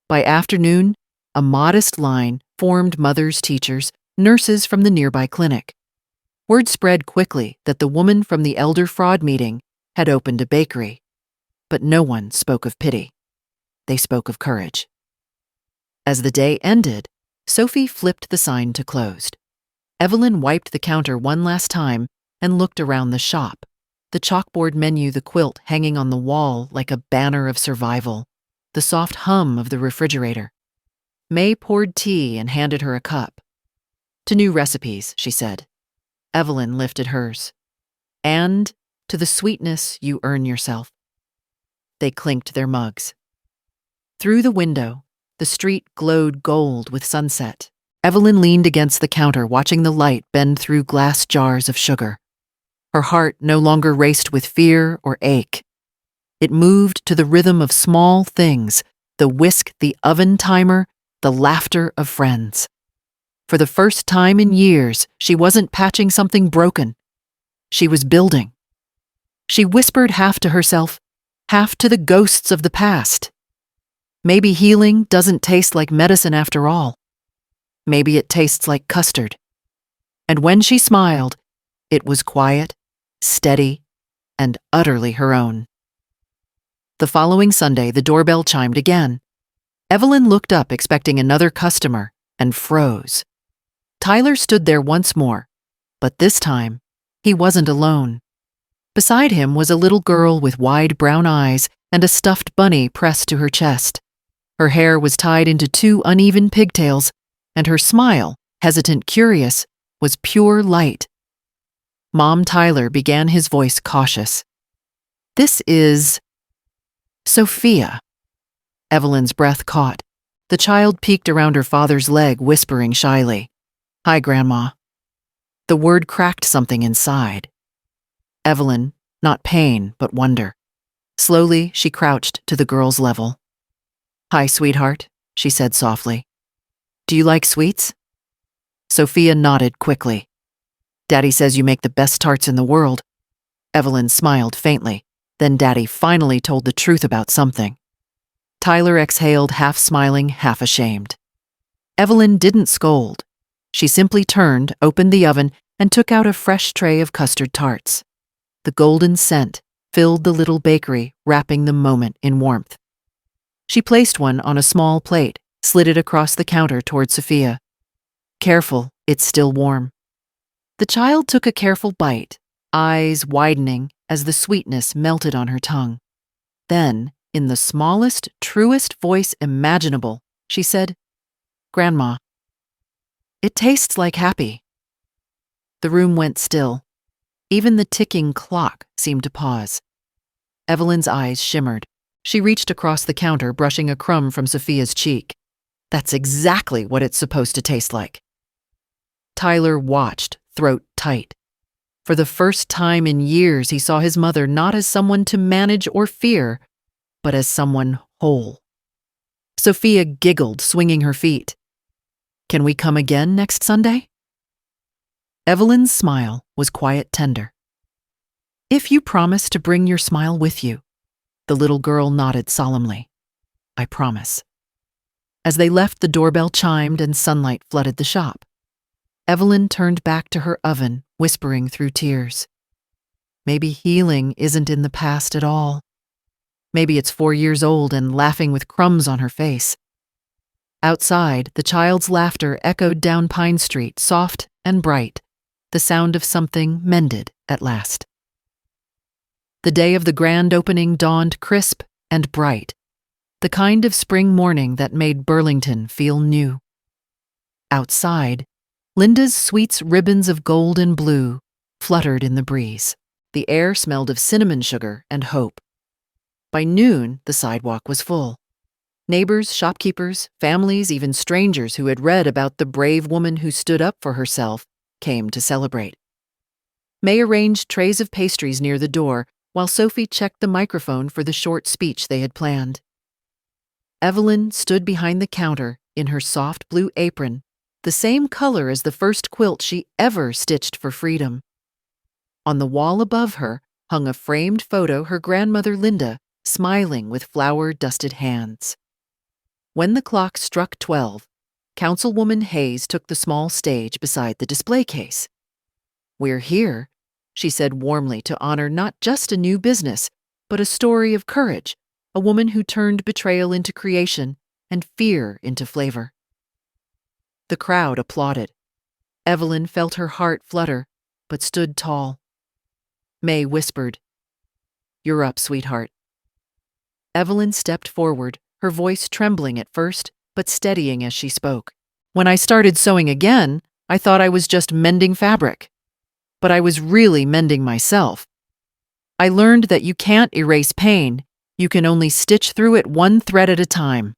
By afternoon, a modest line formed mothers, teachers, nurses from the nearby clinic. Word spread quickly that the woman from the elder fraud meeting had opened a bakery. But no one spoke of pity. They spoke of courage. As the day ended, Sophie flipped the sign to closed. Evelyn wiped the counter one last time and looked around the shop, the chalkboard menu, the quilt hanging on the wall like a banner of survival, the soft hum of the refrigerator. May poured tea and handed her a cup. "To new recipes," she said. Evelyn lifted hers. "And to the sweetness you earn yourself." They clinked their mugs. Through the window, the street glowed gold with sunset. Evelyn leaned against the counter, watching the light bend through glass jars of sugar. Her heart no longer raced with fear or ache. It moved to the rhythm of small things, the whisk, the oven timer, the laughter of friends. For the first time in years, she wasn't patching something broken. She was building. She whispered half to herself, half to the ghosts of the past. Maybe healing doesn't taste like medicine after all. Maybe it tastes like custard. And when she smiled, it was quiet, steady, and utterly her own. The following Sunday, the doorbell chimed again. Evelyn looked up, expecting another customer, and froze. Tyler stood there once more, but this time, he wasn't alone. Beside him was a little girl with wide brown eyes and a stuffed bunny pressed to her chest. Her hair was tied into two uneven pigtails, and her smile, hesitant, curious, was pure light. Mom Tyler began, his voice cautious. "This is Sophia." Evelyn's breath caught. The child peeked around her father's leg, whispering shyly, "Hi, Grandma." The word cracked something inside. Evelyn, not pain, but wonder. Slowly, she crouched to the girl's level. "Hi, sweetheart," she said softly. "Do you like sweets?" Sophia nodded quickly. "Daddy says you make the best tarts in the world." Evelyn smiled faintly. Then Daddy finally told the truth about something. Tyler exhaled, half smiling, half ashamed. Evelyn didn't scold. She simply turned, opened the oven, and took out a fresh tray of custard tarts. The golden scent filled the little bakery, wrapping the moment in warmth. She placed one on a small plate, slid it across the counter toward Sophia. "Careful, it's still warm." The child took a careful bite, eyes widening as the sweetness melted on her tongue. Then, in the smallest, truest voice imaginable, she said, "Grandma, it tastes like happy." The room went still. Even the ticking clock seemed to pause. Evelyn's eyes shimmered. She reached across the counter, brushing a crumb from Sophia's cheek. "That's exactly what it's supposed to taste like." Tyler watched, throat tight. For the first time in years, he saw his mother not as someone to manage or fear, but as someone whole. Sophia giggled, swinging her feet. "Can we come again next Sunday?" Evelyn's smile was quiet, tender. "If you promise to bring your smile with you." The little girl nodded solemnly. "I promise." As they left, the doorbell chimed and sunlight flooded the shop. Evelyn turned back to her oven, whispering through tears. Maybe healing isn't in the past at all. Maybe it's 4 years old and laughing with crumbs on her face. Outside, the child's laughter echoed down Pine Street, soft and bright, the sound of something mended at last. The day of the grand opening dawned crisp and bright, the kind of spring morning that made Burlington feel new. Outside, Linda's Sweets ribbons of gold and blue fluttered in the breeze. The air smelled of cinnamon sugar and hope. By noon, the sidewalk was full. Neighbors, shopkeepers, families, even strangers who had read about the brave woman who stood up for herself came to celebrate. May arranged trays of pastries near the door while Sophie checked the microphone for the short speech they had planned. Evelyn stood behind the counter in her soft blue apron, the same color as the first quilt she ever stitched for freedom. On the wall above her hung a framed photo her grandmother Linda, smiling with flour-dusted hands. When the clock struck 12, Councilwoman Hayes took the small stage beside the display case. "We're here," she said warmly, to honor not just a new business, but a story of courage, a woman who turned betrayal into creation and fear into flavor. The crowd applauded. Evelyn felt her heart flutter, but stood tall. May whispered, "You're up, sweetheart." Evelyn stepped forward, her voice trembling at first, but steadying as she spoke. "When I started sewing again, I thought I was just mending fabric. But I was really mending myself. I learned that you can't erase pain, you can only stitch through it one thread at a time."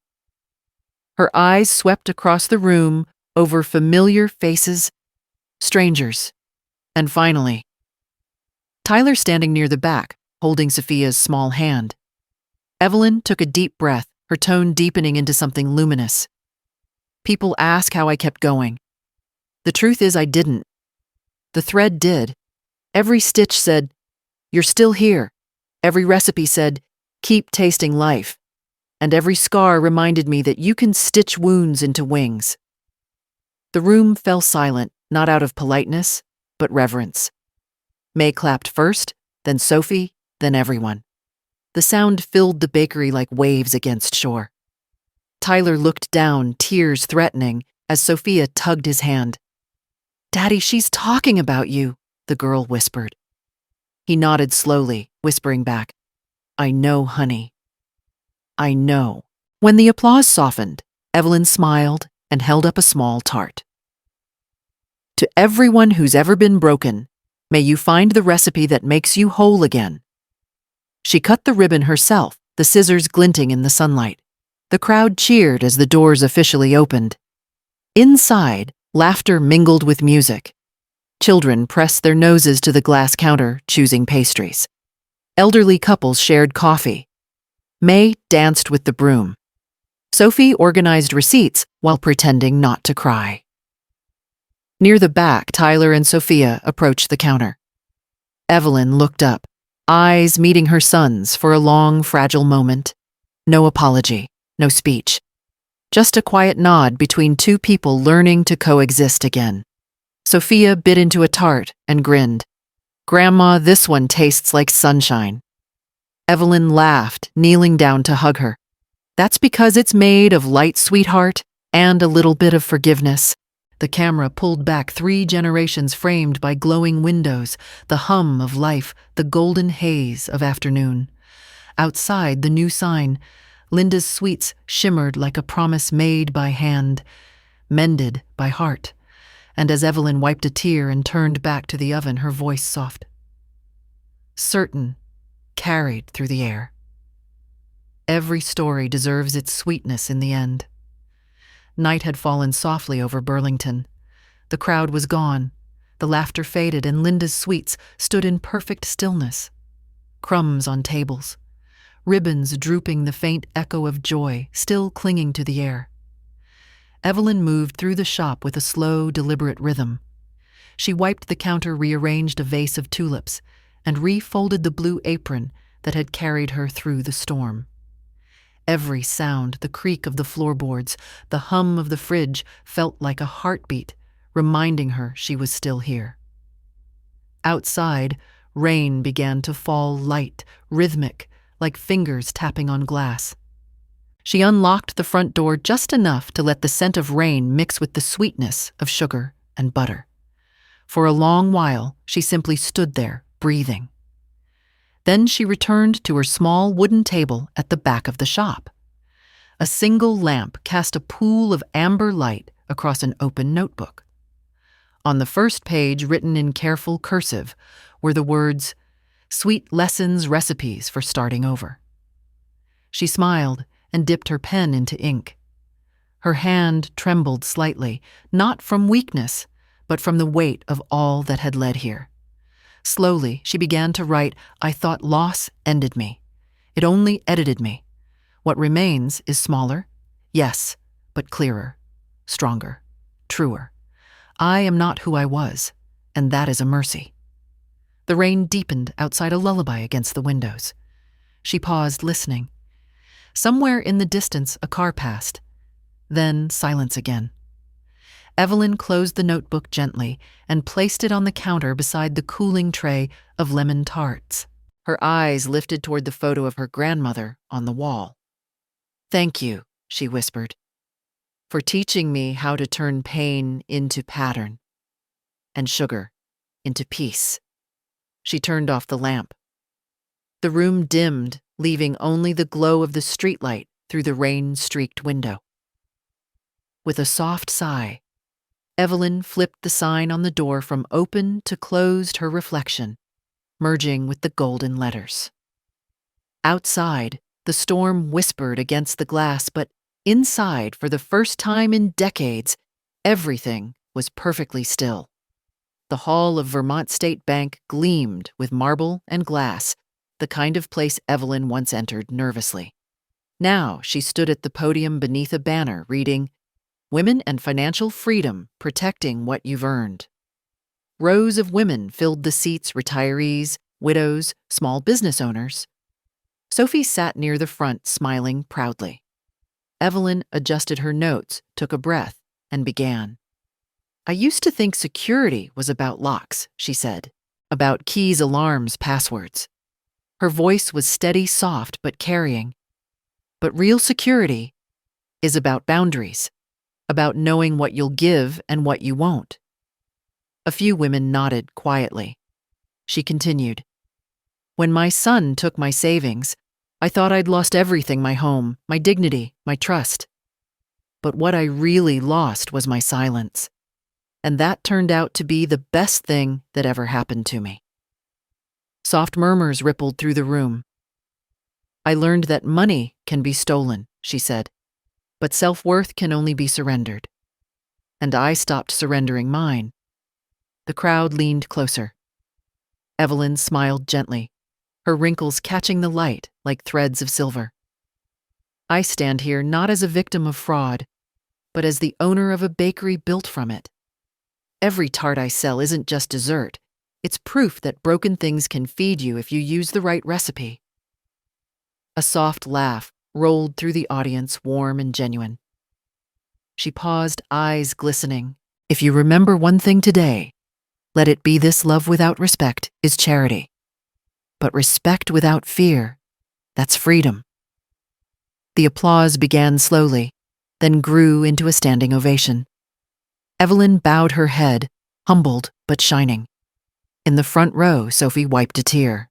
Her eyes swept across the room, over familiar faces, strangers, and finally, Tyler standing near the back, holding Sophia's small hand. Evelyn took a deep breath, her tone deepening into something luminous. "People ask how I kept going. The truth is I didn't. The thread did. Every stitch said, 'You're still here.' Every recipe said, 'Keep tasting life.' And every scar reminded me that you can stitch wounds into wings." The room fell silent, not out of politeness, but reverence. May clapped first, then Sophie, then everyone. The sound filled the bakery like waves against shore. Tyler looked down, tears threatening, as Sophia tugged his hand. "Daddy, she's talking about you," the girl whispered. He nodded slowly, whispering back, "I know, honey. I know." When the applause softened, Evelyn smiled and held up a small tart. "To everyone who's ever been broken, may you find the recipe that makes you whole again." She cut the ribbon herself, the scissors glinting in the sunlight. The crowd cheered as the doors officially opened. Inside, laughter mingled with music. Children pressed their noses to the glass counter, choosing pastries. Elderly couples shared coffee. May danced with the broom. Sophie organized receipts while pretending not to cry. Near the back, Tyler and Sophia approached the counter. Evelyn looked up, eyes meeting her son's for a long, fragile moment. No apology, no speech. Just a quiet nod between two people learning to coexist again. Sophia bit into a tart and grinned. "Grandma, this one tastes like sunshine." Evelyn laughed, kneeling down to hug her. "That's because it's made of light sweetheart and a little bit of forgiveness." The camera pulled back 3 generations framed by glowing windows, the hum of life, the golden haze of afternoon. Outside, the new sign, Linda's Sweets, shimmered like a promise made by hand, mended by heart. And as Evelyn wiped a tear and turned back to the oven, her voice soft, certain, carried through the air. Every story deserves its sweetness in the end. Night had fallen softly over Burlington. The crowd was gone. The laughter faded, and Linda's Sweets stood in perfect stillness. Crumbs on tables. Ribbons drooping, the faint echo of joy still clinging to the air. Evelyn moved through the shop with a slow, deliberate rhythm. She wiped the counter, rearranged a vase of tulips, and refolded the blue apron that had carried her through the storm. Every sound, the creak of the floorboards, the hum of the fridge, felt like a heartbeat, reminding her she was still here. Outside, rain began to fall light, rhythmic, like fingers tapping on glass. She unlocked the front door just enough to let the scent of rain mix with the sweetness of sugar and butter. For a long while, she simply stood there, breathing. Then she returned to her small wooden table at the back of the shop. A single lamp cast a pool of amber light across an open notebook. On the first page, written in careful cursive, were the words, "Sweet Lessons Recipes for Starting Over." She smiled and dipped her pen into ink. Her hand trembled slightly, not from weakness, but from the weight of all that had led here. Slowly, she began to write, "I thought loss ended me. It only edited me. What remains is smaller, yes, but clearer, stronger, truer. I am not who I was, and that is a mercy." The rain deepened outside a lullaby against the windows. She paused, listening. Somewhere in the distance, a car passed. Then silence again. Evelyn closed the notebook gently and placed it on the counter beside the cooling tray of lemon tarts. Her eyes lifted toward the photo of her grandmother on the wall. "Thank you," she whispered, "for teaching me how to turn pain into pattern and sugar into peace." She turned off the lamp. The room dimmed, leaving only the glow of the streetlight through the rain-streaked window. With a soft sigh, Evelyn flipped the sign on the door from open to closed, her reflection, merging with the golden letters. Outside, the storm whispered against the glass, but inside, for the first time in decades, everything was perfectly still. The hall of Vermont State Bank gleamed with marble and glass, the kind of place Evelyn once entered nervously. Now she stood at the podium beneath a banner reading, "Women and Financial Freedom, Protecting What You've Earned." Rows of women filled the seats, retirees, widows, small business owners. Sophie sat near the front, smiling proudly. Evelyn adjusted her notes, took a breath, and began. "I used to think security was about locks," she said, "about keys, alarms, passwords." Her voice was steady, soft, but carrying. But real security is about boundaries, about knowing what you'll give and what you won't. A few women nodded quietly. She continued, "When my son took my savings, I thought I'd lost everything, my home, my dignity, my trust. But what I really lost was my silence. And that turned out to be the best thing that ever happened to me." Soft murmurs rippled through the room. "I learned that money can be stolen," she said, "but self-worth can only be surrendered. And I stopped surrendering mine." The crowd leaned closer. Evelyn smiled gently, her wrinkles catching the light like threads of silver. "I stand here not as a victim of fraud, but as the owner of a bakery built from it. Every tart I sell isn't just dessert. It's proof that broken things can feed you if you use the right recipe." A soft laugh rolled through the audience, warm and genuine. She paused, eyes glistening. "If you remember one thing today, let it be this: love without respect is charity. But respect without fear, that's freedom." The applause began slowly, then grew into a standing ovation. Evelyn bowed her head, humbled but shining. In the front row, Sophie wiped a tear.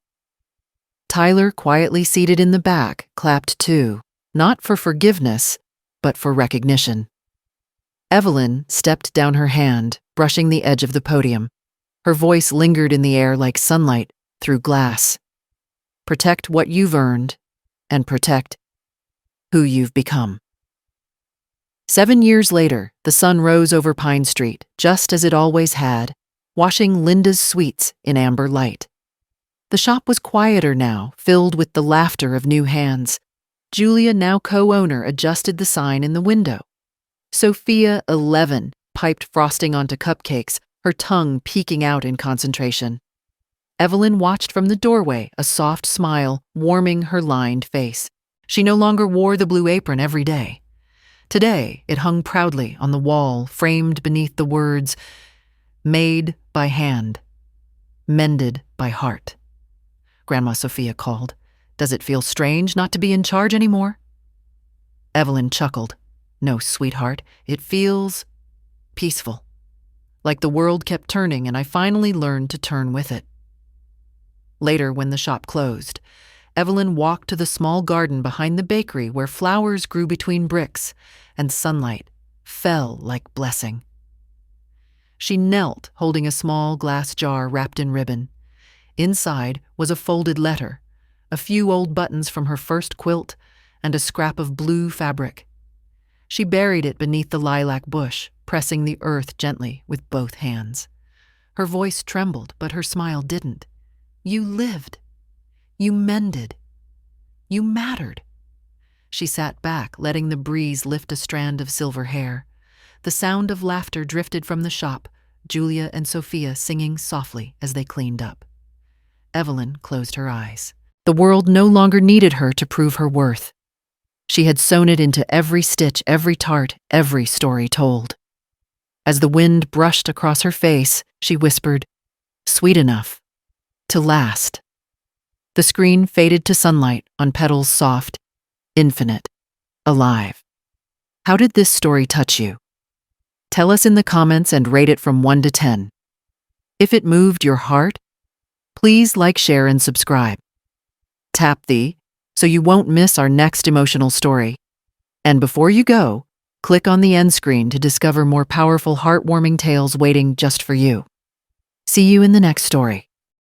Tyler, quietly seated in the back, clapped too, not for forgiveness, but for recognition. Evelyn stepped down her hand, brushing the edge of the podium. Her voice lingered in the air like sunlight through glass. "Protect what you've earned, and protect who you've become." 7 years later, the sun rose over Pine Street, just as it always had, washing Linda's sweets in amber light. The shop was quieter now, filled with the laughter of new hands. Julia, now co-owner, adjusted the sign in the window. Sophia, 11, piped frosting onto cupcakes, her tongue peeking out in concentration. Evelyn watched from the doorway, a soft smile warming her lined face. She no longer wore the blue apron every day. Today, it hung proudly on the wall, framed beneath the words, "Made by hand, mended by heart." Grandma Sophia called. "Does it feel strange not to be in charge anymore?" Evelyn chuckled. No, sweetheart, it feels peaceful. Like the world kept turning and I finally learned to turn with it. Later, when the shop closed, Evelyn walked to the small garden behind the bakery where flowers grew between bricks and sunlight fell like blessing. She knelt, holding a small glass jar wrapped in ribbon. Inside was a folded letter, a few old buttons from her first quilt, and a scrap of blue fabric. She buried it beneath the lilac bush, pressing the earth gently with both hands. Her voice trembled, but her smile didn't. You lived. You mended. You mattered. She sat back, letting the breeze lift a strand of silver hair. The sound of laughter drifted from the shop, Julia and Sophia singing softly as they cleaned up. Evelyn closed her eyes. The world no longer needed her to prove her worth. She had sewn it into every stitch, every tart, every story told. As the wind brushed across her face, she whispered, "Sweet enough to last." The screen faded to sunlight on petals soft, infinite, alive. How did this story touch you? Tell us in the comments and rate it from 1 to 10. If it moved your heart, please like, share, and subscribe. Tap the so you won't miss our next emotional story. And before you go, click on the end screen to discover more powerful, heartwarming tales waiting just for you. See you in the next story.